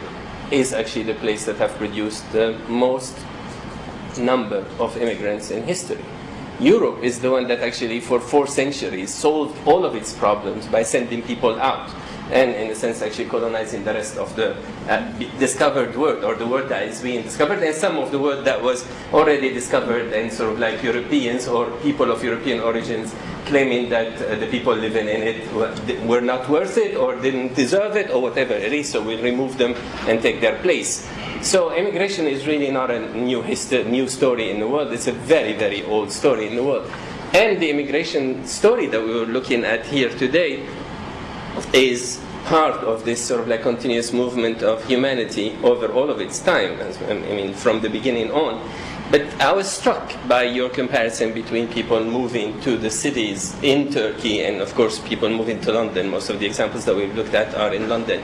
is actually the place that have produced the most number of immigrants in history. Europe is the one that actually for 4 centuries solved all of its problems by sending people out and in a sense actually colonizing the rest of the discovered world, or the world that is being discovered, and some of the world that was already discovered, and sort of like Europeans or people of European origins claiming that the people living in it were not worth it or didn't deserve it or whatever it is, so we'll remove them and take their place. So immigration is really not a new story in the world. It's a very, very old story in the world. And the immigration story that we were looking at here today is part of this sort of like continuous movement of humanity over all of its time, I mean, from the beginning on. But I was struck by your comparison between people moving to the cities in Turkey and, of course, people moving to London. Most of the examples that we've looked at are in London.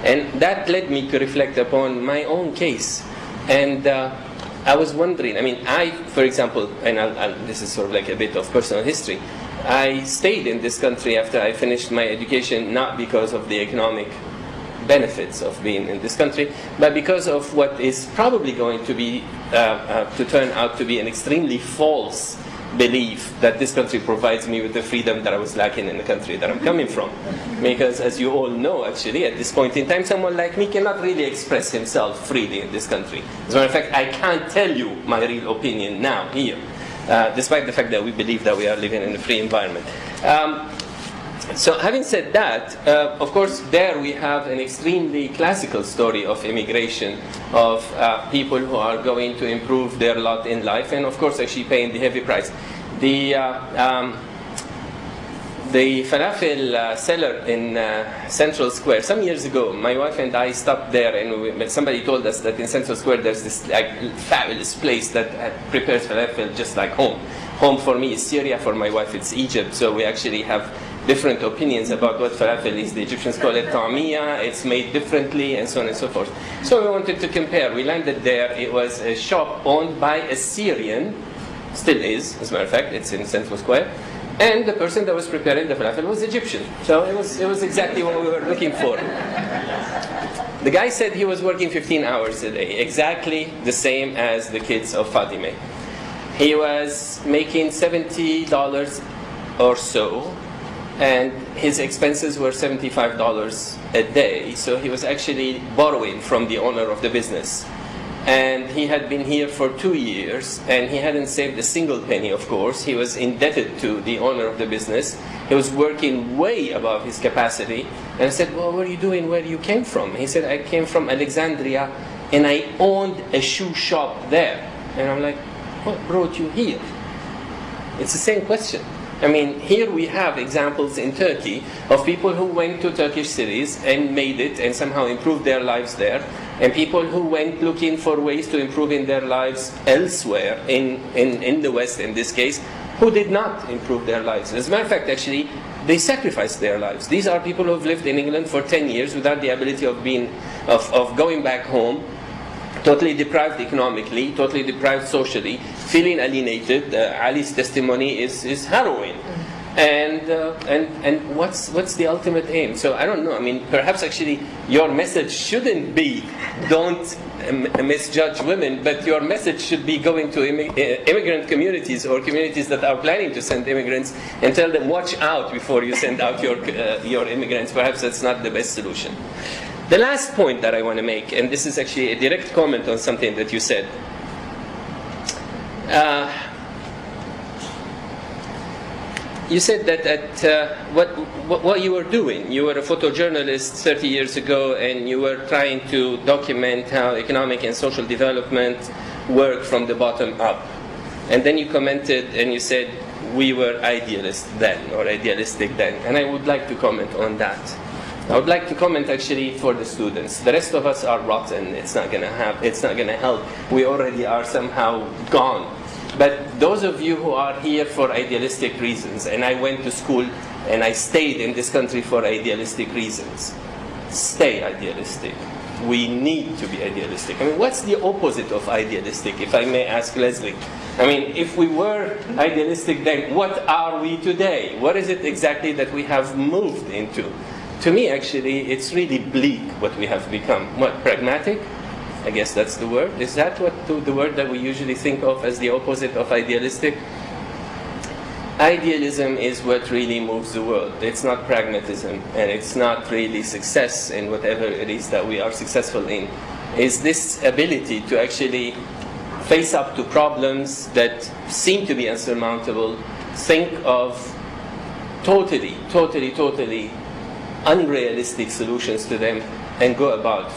And that led me to reflect upon my own case. And I was wondering, I mean, for example, and this is sort of like a bit of personal history, I stayed in this country after I finished my education, not because of the economic benefits of being in this country, but because of what is probably going to be to turn out to be an extremely false belief that this country provides me with the freedom that I was lacking in the country that I'm coming from. Because as you all know, actually, at this point in time, someone like me cannot really express himself freely in this country. As a matter of fact, I can't tell you my real opinion now here, despite the fact that we believe that we are living in a free environment. So having said that, of course, there we have an extremely classical story of immigration, of people who are going to improve their lot in life, and of course actually paying the heavy price. The falafel seller in Central Square, some years ago, my wife and I stopped there, and somebody told us that in Central Square there's this like fabulous place that prepares falafel just like home. Home for me is Syria, for my wife it's Egypt, so we actually have different opinions about what falafel is. The Egyptians call it ta'miya, it's made differently, and so on and so forth. So we wanted to compare. We landed there. It was a shop owned by a Syrian, still is, as a matter of fact, it's in Central Square. And the person that was preparing the falafel was Egyptian. So it was exactly what we were looking for. The guy said he was working 15 hours a day, exactly the same as the kids of Fatimeh. He was making $70 or so, and his expenses were $75 a day. So he was actually borrowing from the owner of the business. And he had been here for 2 years, and he hadn't saved a single penny, of course. He was indebted to the owner of the business. He was working way above his capacity. And I said, well, what are you doing? Where you came from? He said, I came from Alexandria, and I owned a shoe shop there. And I'm like, what brought you here? It's the same question. I mean, here we have examples in Turkey of people who went to Turkish cities and made it and somehow improved their lives there, and people who went looking for ways to improve in their lives elsewhere, in the West in this case, who did not improve their lives. As a matter of fact, actually, they sacrificed their lives. These are people who have lived in England for 10 years without the ability of going back home, totally deprived economically, totally deprived socially, feeling alienated. Ali's testimony is harrowing. And what's the ultimate aim? So I don't know. I mean, perhaps actually your message shouldn't be don't misjudge women, but your message should be going to immigrant communities or communities that are planning to send immigrants and tell them, watch out before you send out your immigrants. Perhaps that's not the best solution. The last point that I want to make, and this is actually a direct comment on something that you said. You said that what you were doing, you were a photojournalist 30 years ago, and you were trying to document how economic and social development work from the bottom up. And then you commented and you said, we were idealists then, or idealistic then. And I would like to comment on that. I would like to comment actually for the students. The rest of us are rotten. It's not going to help. We already are somehow gone. But those of you who are here for idealistic reasons, and I went to school and I stayed in this country for idealistic reasons, stay idealistic. We need to be idealistic. I mean, what's the opposite of idealistic, if I may ask Leslie? I mean, if we were idealistic then, what are we today? What is it exactly that we have moved into? To me, actually, it's really bleak what we have become. What, pragmatic? I guess that's the word. Is that what the word that we usually think of as the opposite of idealistic? Idealism is what really moves the world. It's not pragmatism, and it's not really success in whatever it is that we are successful in. Is this ability to actually face up to problems that seem to be insurmountable, think of totally unrealistic solutions to them, and go about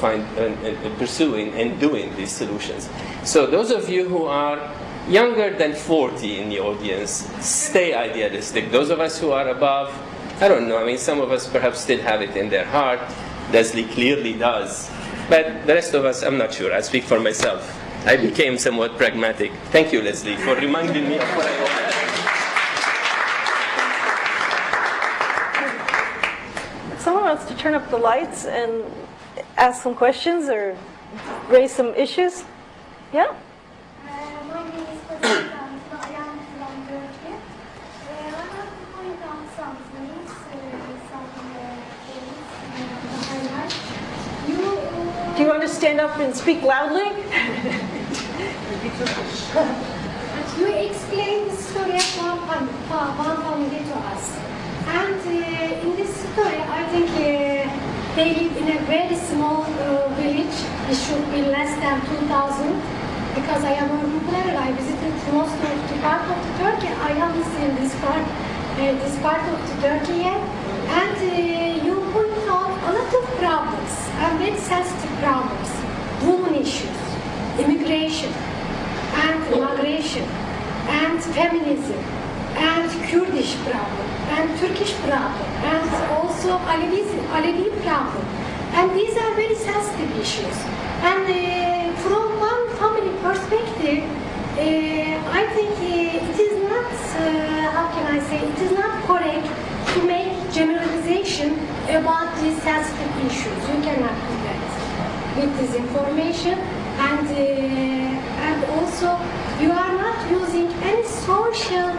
pursuing and doing these solutions. So those of you who are younger than 40 in the audience, stay idealistic. Those of us who are above, I don't know, I mean, some of us perhaps still have it in their heart. Leslie clearly does. But the rest of us, I'm not sure. I speak for myself. I became somewhat pragmatic. Thank you, Leslie, for reminding me of what I was. Someone wants to turn up the lights and ask some questions or raise some issues? Yeah? My name is Patricia. I am from Turkey. I have to point out some things, some highlights. Do you want to stand up and speak loudly? You explained the story of one family to us. And in this story, I think they live in a very small village. It should be less than 2,000. Because I am a player, I visited most of the part of the Turkey. I haven't seen this part of the Turkey yet. And you point out a lot of problems, and very sensitive problems. Women issues, immigration, and migration, and feminism, and Kurdish problem, and Turkish problem, and also Alevi problem. And these are very sensitive issues. And from one family perspective, I think it is not, how can I say, it is not correct to make generalization about these sensitive issues. You cannot do that with this information, and also you are not using any social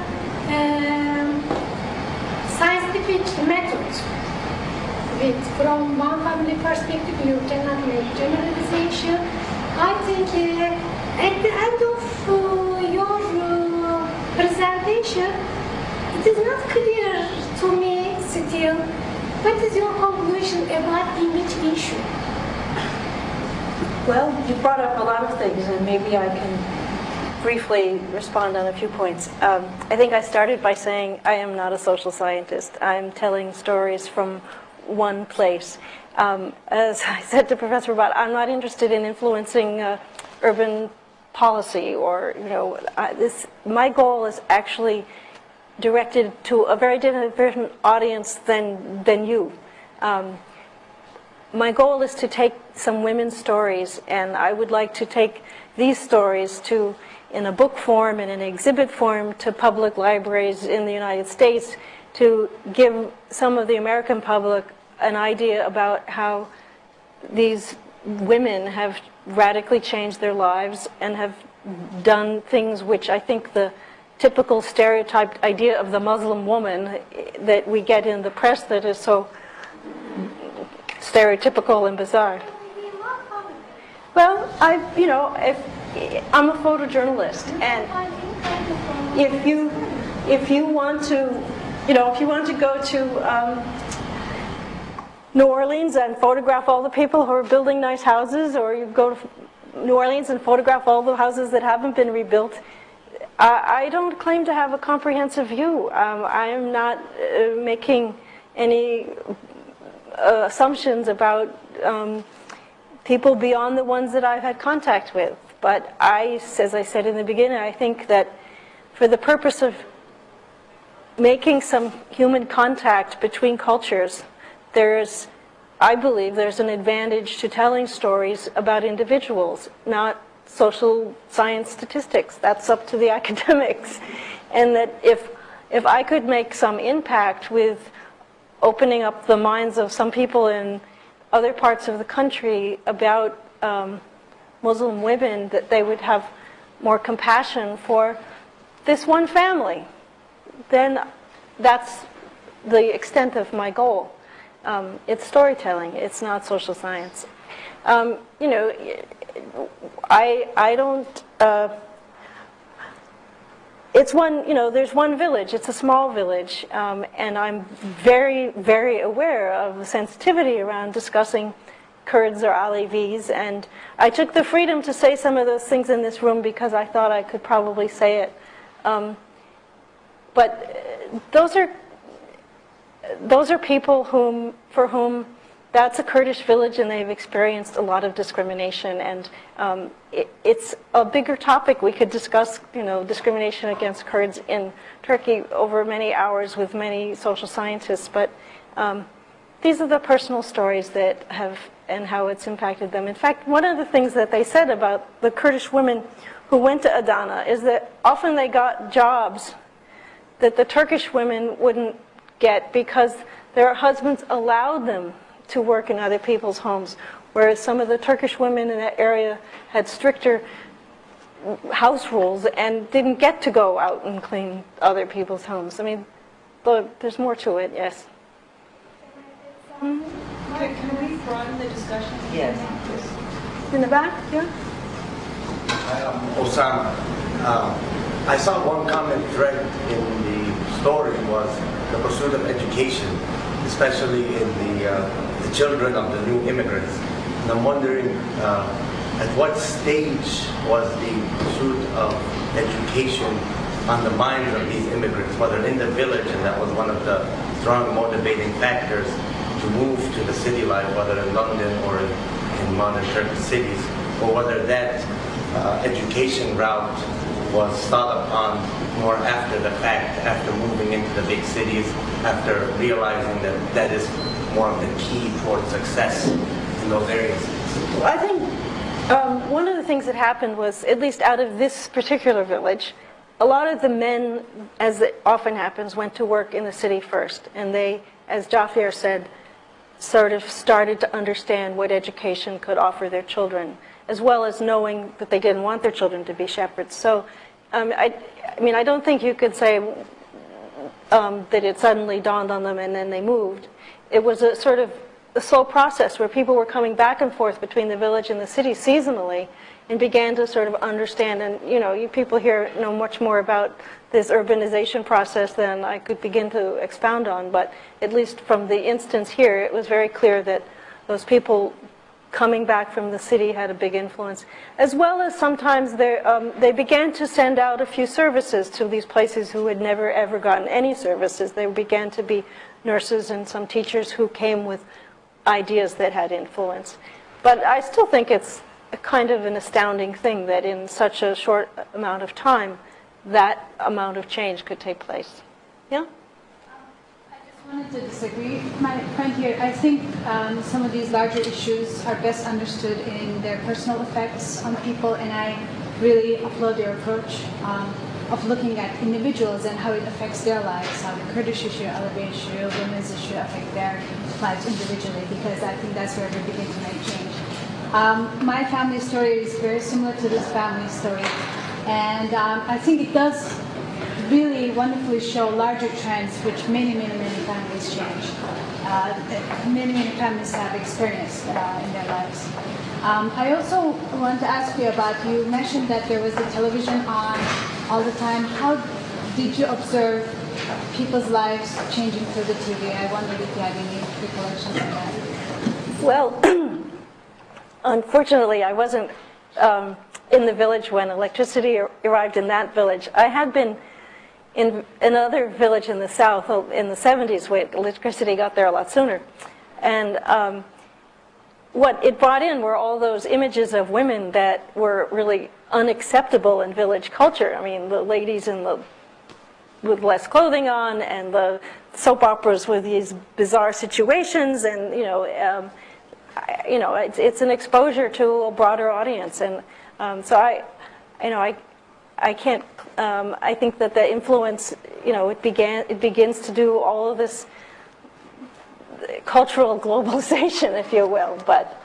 scientific method. From one family perspective, you cannot make generalization. I think at the end of your presentation, it is not clear to me still what is your conclusion about image issue. Well, you brought up a lot of things, and maybe I can briefly respond on a few points. I think I started by saying I am not a social scientist. I'm telling stories from one place. As I said to Professor Rabat, I'm not interested in influencing urban policy, or my goal is actually directed to a very different audience than you. My goal is to take some women's stories, and I would like to take these stories in a book form and in an exhibit form to public libraries in the United States, to give some of the American public an idea about how these women have radically changed their lives and have done things which I think the typical stereotyped idea of the Muslim woman that we get in the press that is so stereotypical and bizarre. Well, I'm a photojournalist, and if you want to go to New Orleans and photograph all the people who are building nice houses, or you go to New Orleans and photograph all the houses that haven't been rebuilt, I don't claim to have a comprehensive view. I am not making any assumptions about people beyond the ones that I've had contact with. But as I said in the beginning, I think that for the purpose of making some human contact between cultures, I believe there's an advantage to telling stories about individuals, not social science statistics. That's up to the academics. And that if I could make some impact with opening up the minds of some people in other parts of the country about Muslim women, that they would have more compassion for this one family, then that's the extent of my goal. It's storytelling. It's not social science. I don't. It's one. There's one village. It's a small village, and I'm very, very aware of the sensitivity around discussing Kurds or Alevis, and I took the freedom to say some of those things in this room because I thought I could probably say it. But those are people for whom that's a Kurdish village, and they've experienced a lot of discrimination, and it's a bigger topic. We could discuss, discrimination against Kurds in Turkey over many hours with many social scientists, but these are the personal stories that have, and how it's impacted them. In fact, one of the things that they said about the Kurdish women who went to Adana is that often they got jobs that the Turkish women wouldn't get because their husbands allowed them to work in other people's homes, whereas some of the Turkish women in that area had stricter house rules and didn't get to go out and clean other people's homes. I mean, there's more to it, yes. Can we broaden the discussion? Yes. In the back, yeah? Osama. I saw one common thread in the story was the pursuit of education, especially in the children of the new immigrants. And I'm wondering at what stage was the pursuit of education on the minds of these immigrants, whether in the village, and that was one of the strong motivating factors to move to the city life, whether in London or in modern Turkish cities, or whether that education route was thought upon more after the fact, after moving into the big cities, after realizing that that is more of the key towards success in those areas. Well, I think one of the things that happened was, at least out of this particular village, a lot of the men, as it often happens, went to work in the city first, and they as Javier said, sort of started to understand what education could offer their children, as well as knowing that they didn't want their children to be shepherds. So, I mean, I don't think you could say that it suddenly dawned on them and then they moved. It was a sort of a slow process where people were coming back and forth between the village and the city seasonally and began to sort of understand. And, you know, you people here know much more about this urbanization process than I could begin to expound on, but at least from the instance here, it was very clear that those people coming back from the city had a big influence, as well as sometimes they began to send out a few services to these places who had never ever gotten any services. There began to be nurses and some teachers who came with ideas that had influence. But I still think it's a kind of an astounding thing that in such a short amount of time, that amount of change could take place. Yeah? I just wanted to disagree with my friend here. I think some of these larger issues are best understood in their personal effects on people, and I really applaud your approach of looking at individuals and how it affects their lives, how the Kurdish issue, Alawi issue, women's issue affect their lives individually, because I think that's where we begin to make change. My family story is very similar to this family story, and I think it does really wonderfully show larger trends which many families change. Many families have experienced in their lives. I also want to ask you about, you mentioned that there was the television on all the time. How did you observe people's lives changing through the TV? I wondered if you had any recollections of that. Well, unfortunately, I wasn't in the village when electricity arrived in that village. I had been in another village in the south in the 70s where electricity got there a lot sooner. And what it brought in were all those images of women that were really unacceptable in village culture. I mean, the ladies with less clothing on, and the soap operas with these bizarre situations, and it's an exposure to a broader audience. And so I can't. I think that the influence, it begins to do all of this cultural globalization, if you will. But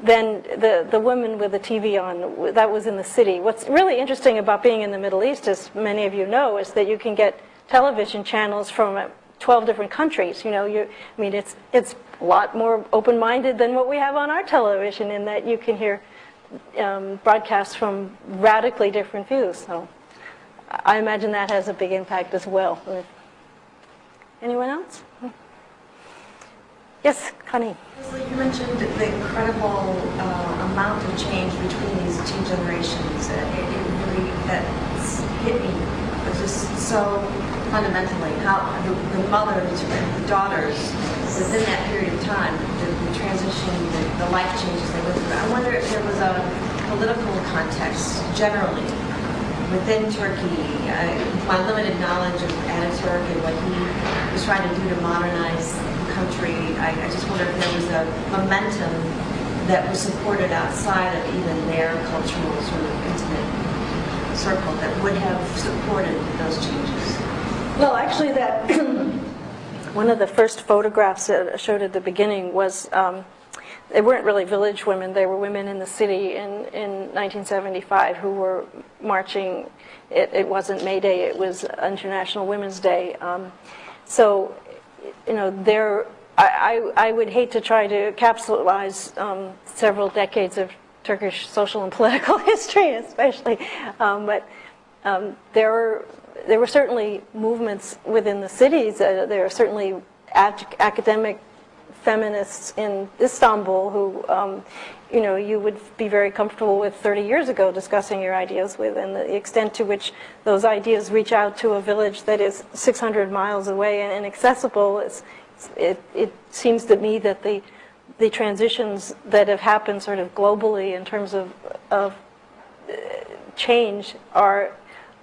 then the women with the TV on, that was in the city. What's really interesting about being in the Middle East, as many of you know, is that you can get television channels from 12 different countries. It's a lot more open-minded than what we have on our television, in that you can hear broadcasts from radically different views. So I imagine that has a big impact as well. Anyone else? Yes, Connie. You mentioned the incredible amount of change between these two generations. It really hit me. It was just so fundamentally how the mothers and the daughters, within that period of time, the transition, the life changes they went through. I wonder if there was a political context generally within Turkey. My limited knowledge of Ataturk and what he was trying to do to modernize the country, I just wonder if there was a momentum that was supported outside of even their cultural sort of intimate circle that would have supported those changes. Well, actually, that one of the first photographs that I showed at the beginning was, they weren't really village women, they were women in the city in 1975 who were marching. It wasn't May Day, it was International Women's Day. So, I would hate to try to capsulize several decades of Turkish social and political history, especially, but there were certainly movements within the cities. There are certainly academic feminists in Istanbul who, you would be very comfortable with 30 years ago discussing your ideas with, and the extent to which those ideas reach out to a village that is 600 miles away and inaccessible. It seems to me that the transitions that have happened sort of globally in terms of change are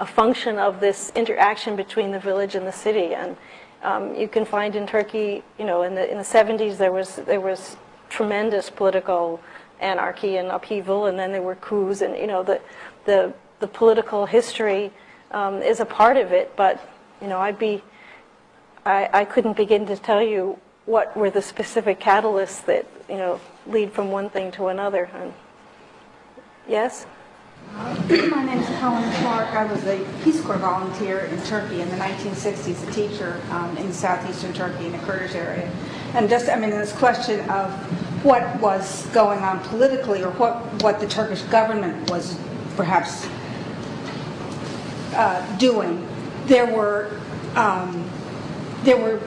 a function of this interaction between the village and the city. And you can find in Turkey, in the 70s there was tremendous political anarchy and upheaval, and then there were coups, and the political history is a part of it. But I couldn't begin to tell you what were the specific catalysts that, lead from one thing to another. Yes? My name is Helen Clark. I was a Peace Corps volunteer in Turkey in the 1960s, a teacher in southeastern Turkey in the Kurdish area. And this question of what was going on politically, or what the Turkish government was perhaps doing, there were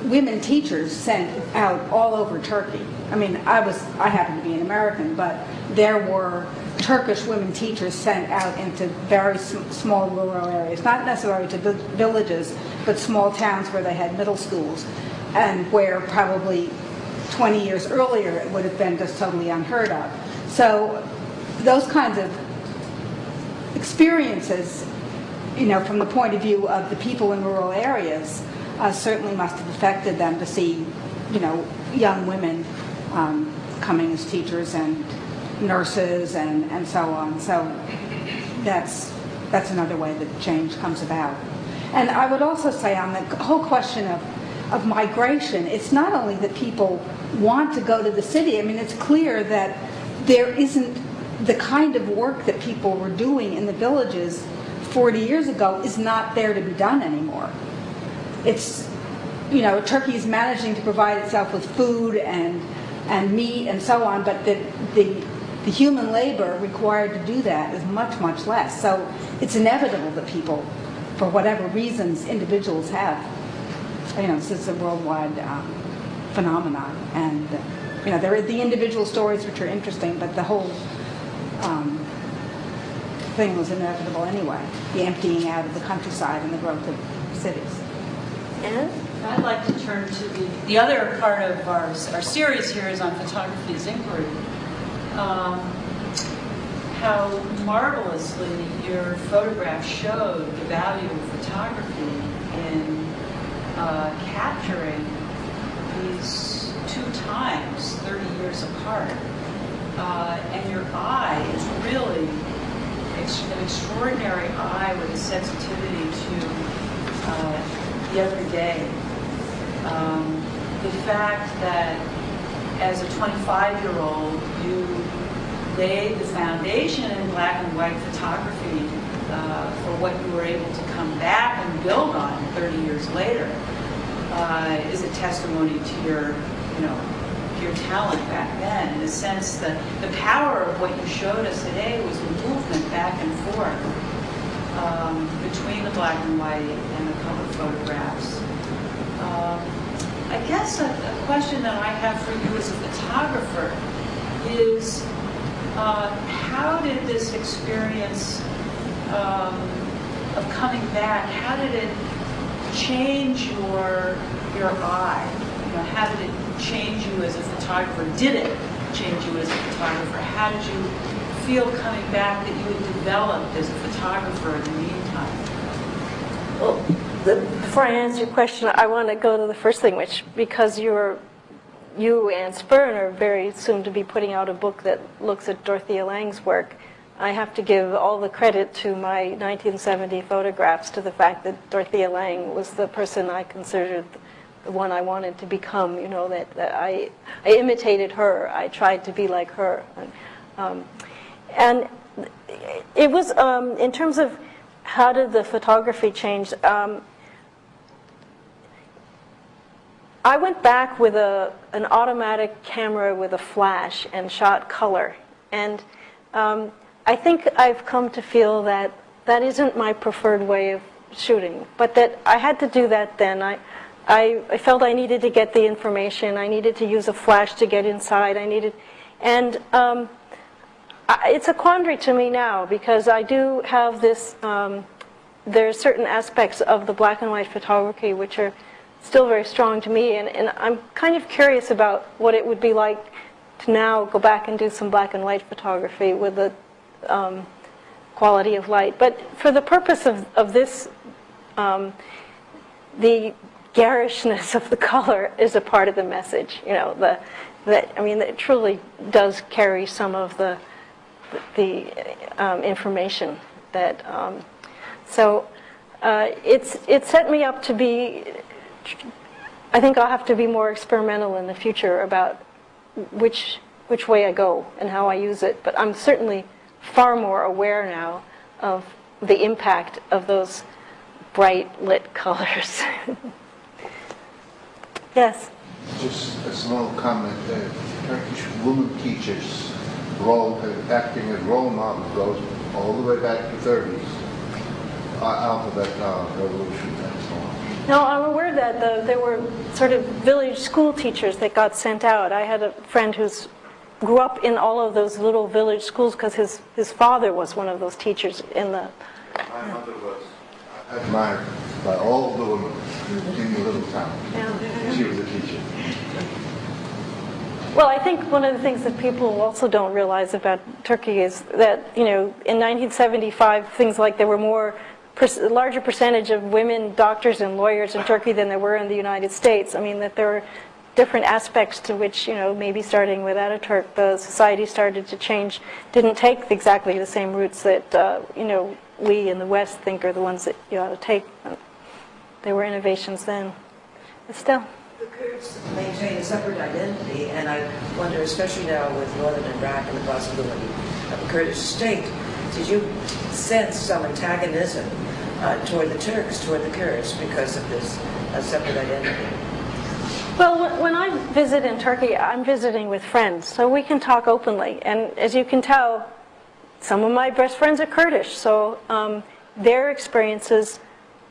women teachers sent out all over Turkey. I happen to be an American, but there were Turkish women teachers sent out into very small rural areas, not necessarily to villages, but small towns where they had middle schools, and where probably 20 years earlier it would have been just totally unheard of. So those kinds of experiences, from the point of view of the people in rural areas, certainly must have affected them to see, young women coming as teachers and nurses and so on. So that's another way that change comes about. And I would also say on the whole question of migration, it's not only that people want to go to the city. It's clear that there isn't the kind of work that people were doing in the villages 40 years ago is not there to be done anymore. It's, Turkey is managing to provide itself with food and meat and so on, but the human labor required to do that is much, much less. So it's inevitable that people, for whatever reasons individuals have, this is a worldwide phenomenon. And, there are the individual stories which are interesting, but the whole thing was inevitable anyway, the emptying out of the countryside and the growth of cities. And I'd like to turn to the other part of our series here is on photography as inquiry. How marvelously your photograph showed the value of photography in capturing these two times 30 years apart. And your eye is really an extraordinary eye with a sensitivity to the everyday. The fact that as a 25-year-old you laid the foundation in black and white photography for what you were able to come back and build on 30 years later is a testimony to your talent back then. In a sense, that the power of what you showed us today was the movement back and forth between the black and white and the color photographs. I guess a question that I have for you as a photographer is, how did this experience of coming back, how did it change your eye? How did it change you as a photographer? Did it change you as a photographer? How did you feel coming back that you had developed as a photographer in the meantime? Well, before I answer your question, I want to go to the first thing, which, because you and Spurn are very soon to be putting out a book that looks at Dorothea Lange's work, I have to give all the credit to my 1970 photographs to the fact that Dorothea Lange was the person I considered the one I wanted to become, that I imitated her. I tried to be like her. And it was, in terms of how did the photography change, I went back with an automatic camera with a flash and shot color. And I think I've come to feel that that isn't my preferred way of shooting, but that I had to do that then. I felt I needed to get the information. I needed to use a flash to get inside. And it's a quandary to me now, because I do have this, there are certain aspects of the black and white photography which are still very strong to me, and I'm kind of curious about what it would be like to now go back and do some black and white photography with the quality of light. But for the purpose of this, the garishness of the color is a part of the message. It truly does carry some of the information that. It set me up to be I think I'll have to be more experimental in the future about which way I go and how I use it. But I'm certainly far more aware now of the impact of those bright lit colors. Yes? Just a small comment. Turkish women teachers acting as role models goes all the way back to the 30s, alphabet revolution and so on. No, I'm aware that there were sort of village school teachers that got sent out. I had a friend who grew up in all of those little village schools because his father was one of those teachers in the... My mother was admired by all the women in the little town. Yeah. She was a teacher. Well, I think one of the things that people also don't realize about Turkey is that, in 1975, things like there were a larger percentage of women doctors and lawyers in Turkey than there were in the United States. I mean, that there are different aspects to which, maybe starting with Ataturk, the society started to change, didn't take exactly the same routes that, we in the West think are the ones that you ought to take. There were innovations then. But still. The Kurds maintain a separate identity, and I wonder, especially now with northern Iraq and the possibility of a Kurdish state, did you sense some antagonism toward the Turks, toward the Kurds, because of this separate identity? Well, when I visit in Turkey, I'm visiting with friends, so we can talk openly. And as you can tell, some of my best friends are Kurdish, so their experiences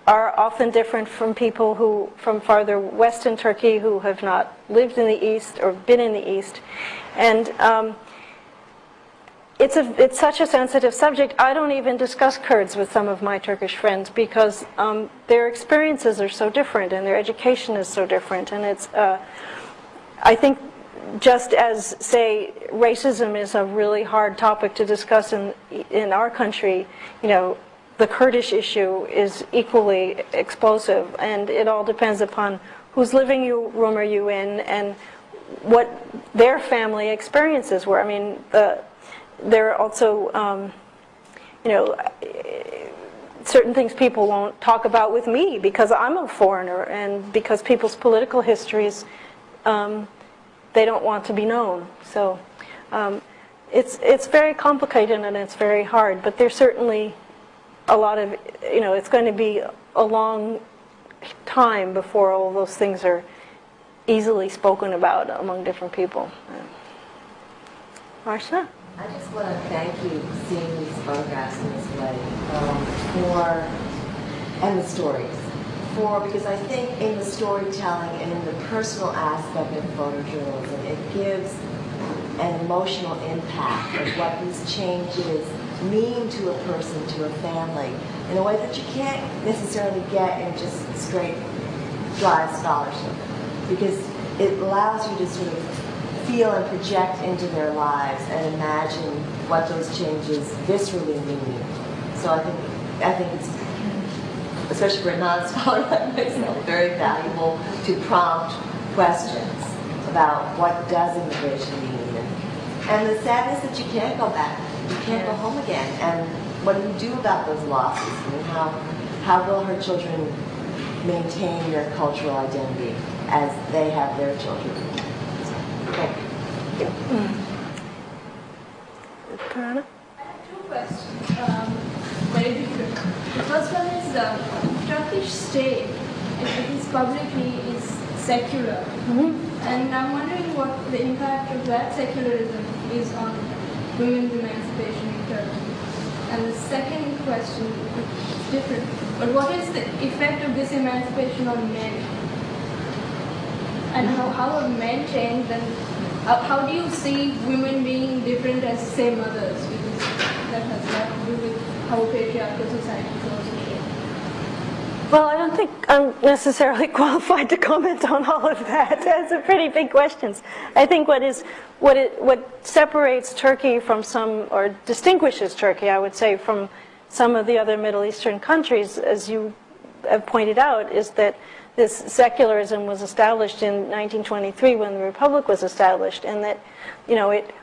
are often different from people from farther west in Turkey who have not lived in the East or been in the East. And it's such a sensitive subject. I don't even discuss Kurds with some of my Turkish friends because their experiences are so different and their education is so different. And it's, I think, just as, say, racism is a really hard topic to discuss in our country, the Kurdish issue is equally explosive, and it all depends upon whose living room are you in and what their family experiences were. I mean, there are also, certain things people won't talk about with me because I'm a foreigner and because people's political histories, they don't want to be known. So it's very complicated and it's very hard, but there's certainly a lot of, it's going to be a long time before all those things are easily spoken about among different people. Marsha? I just want to thank you for seeing these photographs in this way, and the stories. Because I think in the storytelling and in the personal aspect of photojournalism, it gives an emotional impact of what these changes mean to a person, to a family, in a way that you can't necessarily get in just straight, dry scholarship. Because it allows you to sort of feel and project into their lives and imagine what those changes viscerally mean. So I think it's, especially for a non-scholar like myself, very valuable to prompt questions about what does immigration mean. And the sadness that you can't go back, you can't go home again. And what do you do about those losses? I mean, how will her children maintain their cultural identity as they have their children? Thank you. Parana? I have two questions, very different. The first one is Turkish state, at least publicly, is secular. And I'm wondering what the impact of that secularism is on women's emancipation in Turkey. And the second question is different, but what is the effect of this emancipation on men? And how have men changed, and how do you see women being different as, say, mothers? Because that has a lot to do with how a patriarchal society is also shaped. Well, I don't think I'm necessarily qualified to comment on all of that. That's a pretty big questions. I think what separates Turkey from or distinguishes Turkey, I would say, from some of the other Middle Eastern countries, as you have pointed out, is that this secularism was established in 1923 when the Republic was established, and that, it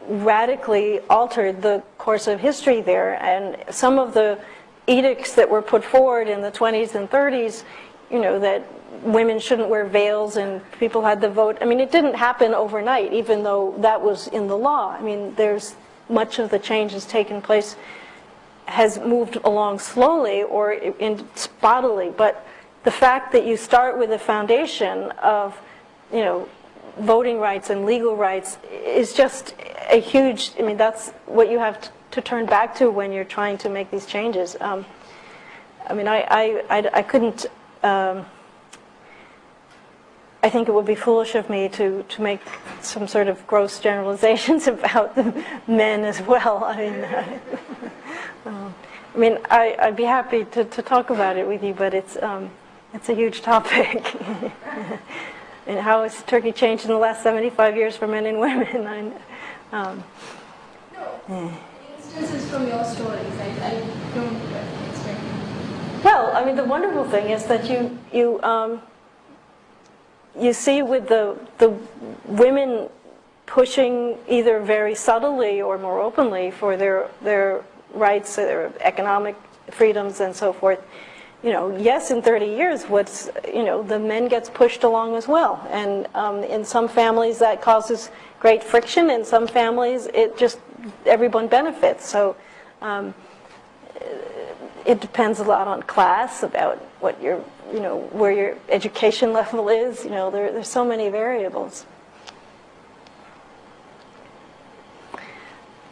radically altered the course of history there, and some of the edicts that were put forward in the 20s and 30s, that women shouldn't wear veils and people had to vote. I mean, it didn't happen overnight, even though that was in the law. I mean, there's much of the change has taken place, has moved along slowly or bodily, but the fact that you start with a foundation of, you know, voting rights and legal rights is just a huge, I mean, that's what you have to turn back to when you're trying to make these changes. I mean, I couldn't, I think it would be foolish of me to make some sort of gross generalizations about the men as well. I mean, I'd be happy to talk about it with you, but it's a huge topic. And how has Turkey changed in the last 75 years for men and women? Instances from your stories, I don't expect. Well, I mean, the wonderful thing is that you see with the women pushing either very subtly or more openly for their rights, their economic freedoms and so forth. You know, yes, in 30 years, the men gets pushed along as well. And in some families that causes great friction. In some families, everyone benefits. So it depends a lot on class, about what where your education level is. You know, there's so many variables.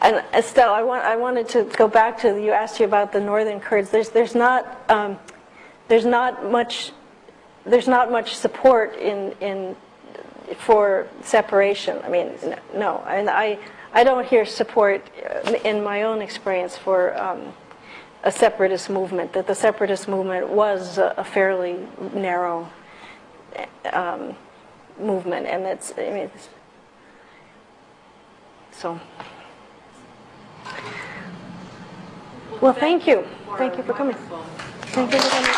And Estelle, I wanted to go back to, you asked you about the northern Kurds. There's not much support for separation. I mean, no. I mean, I don't hear support in my own experience for a separatist movement. That the separatist movement was a fairly narrow movement, and so. Well, thank you. Thank you for coming. Thank you for coming.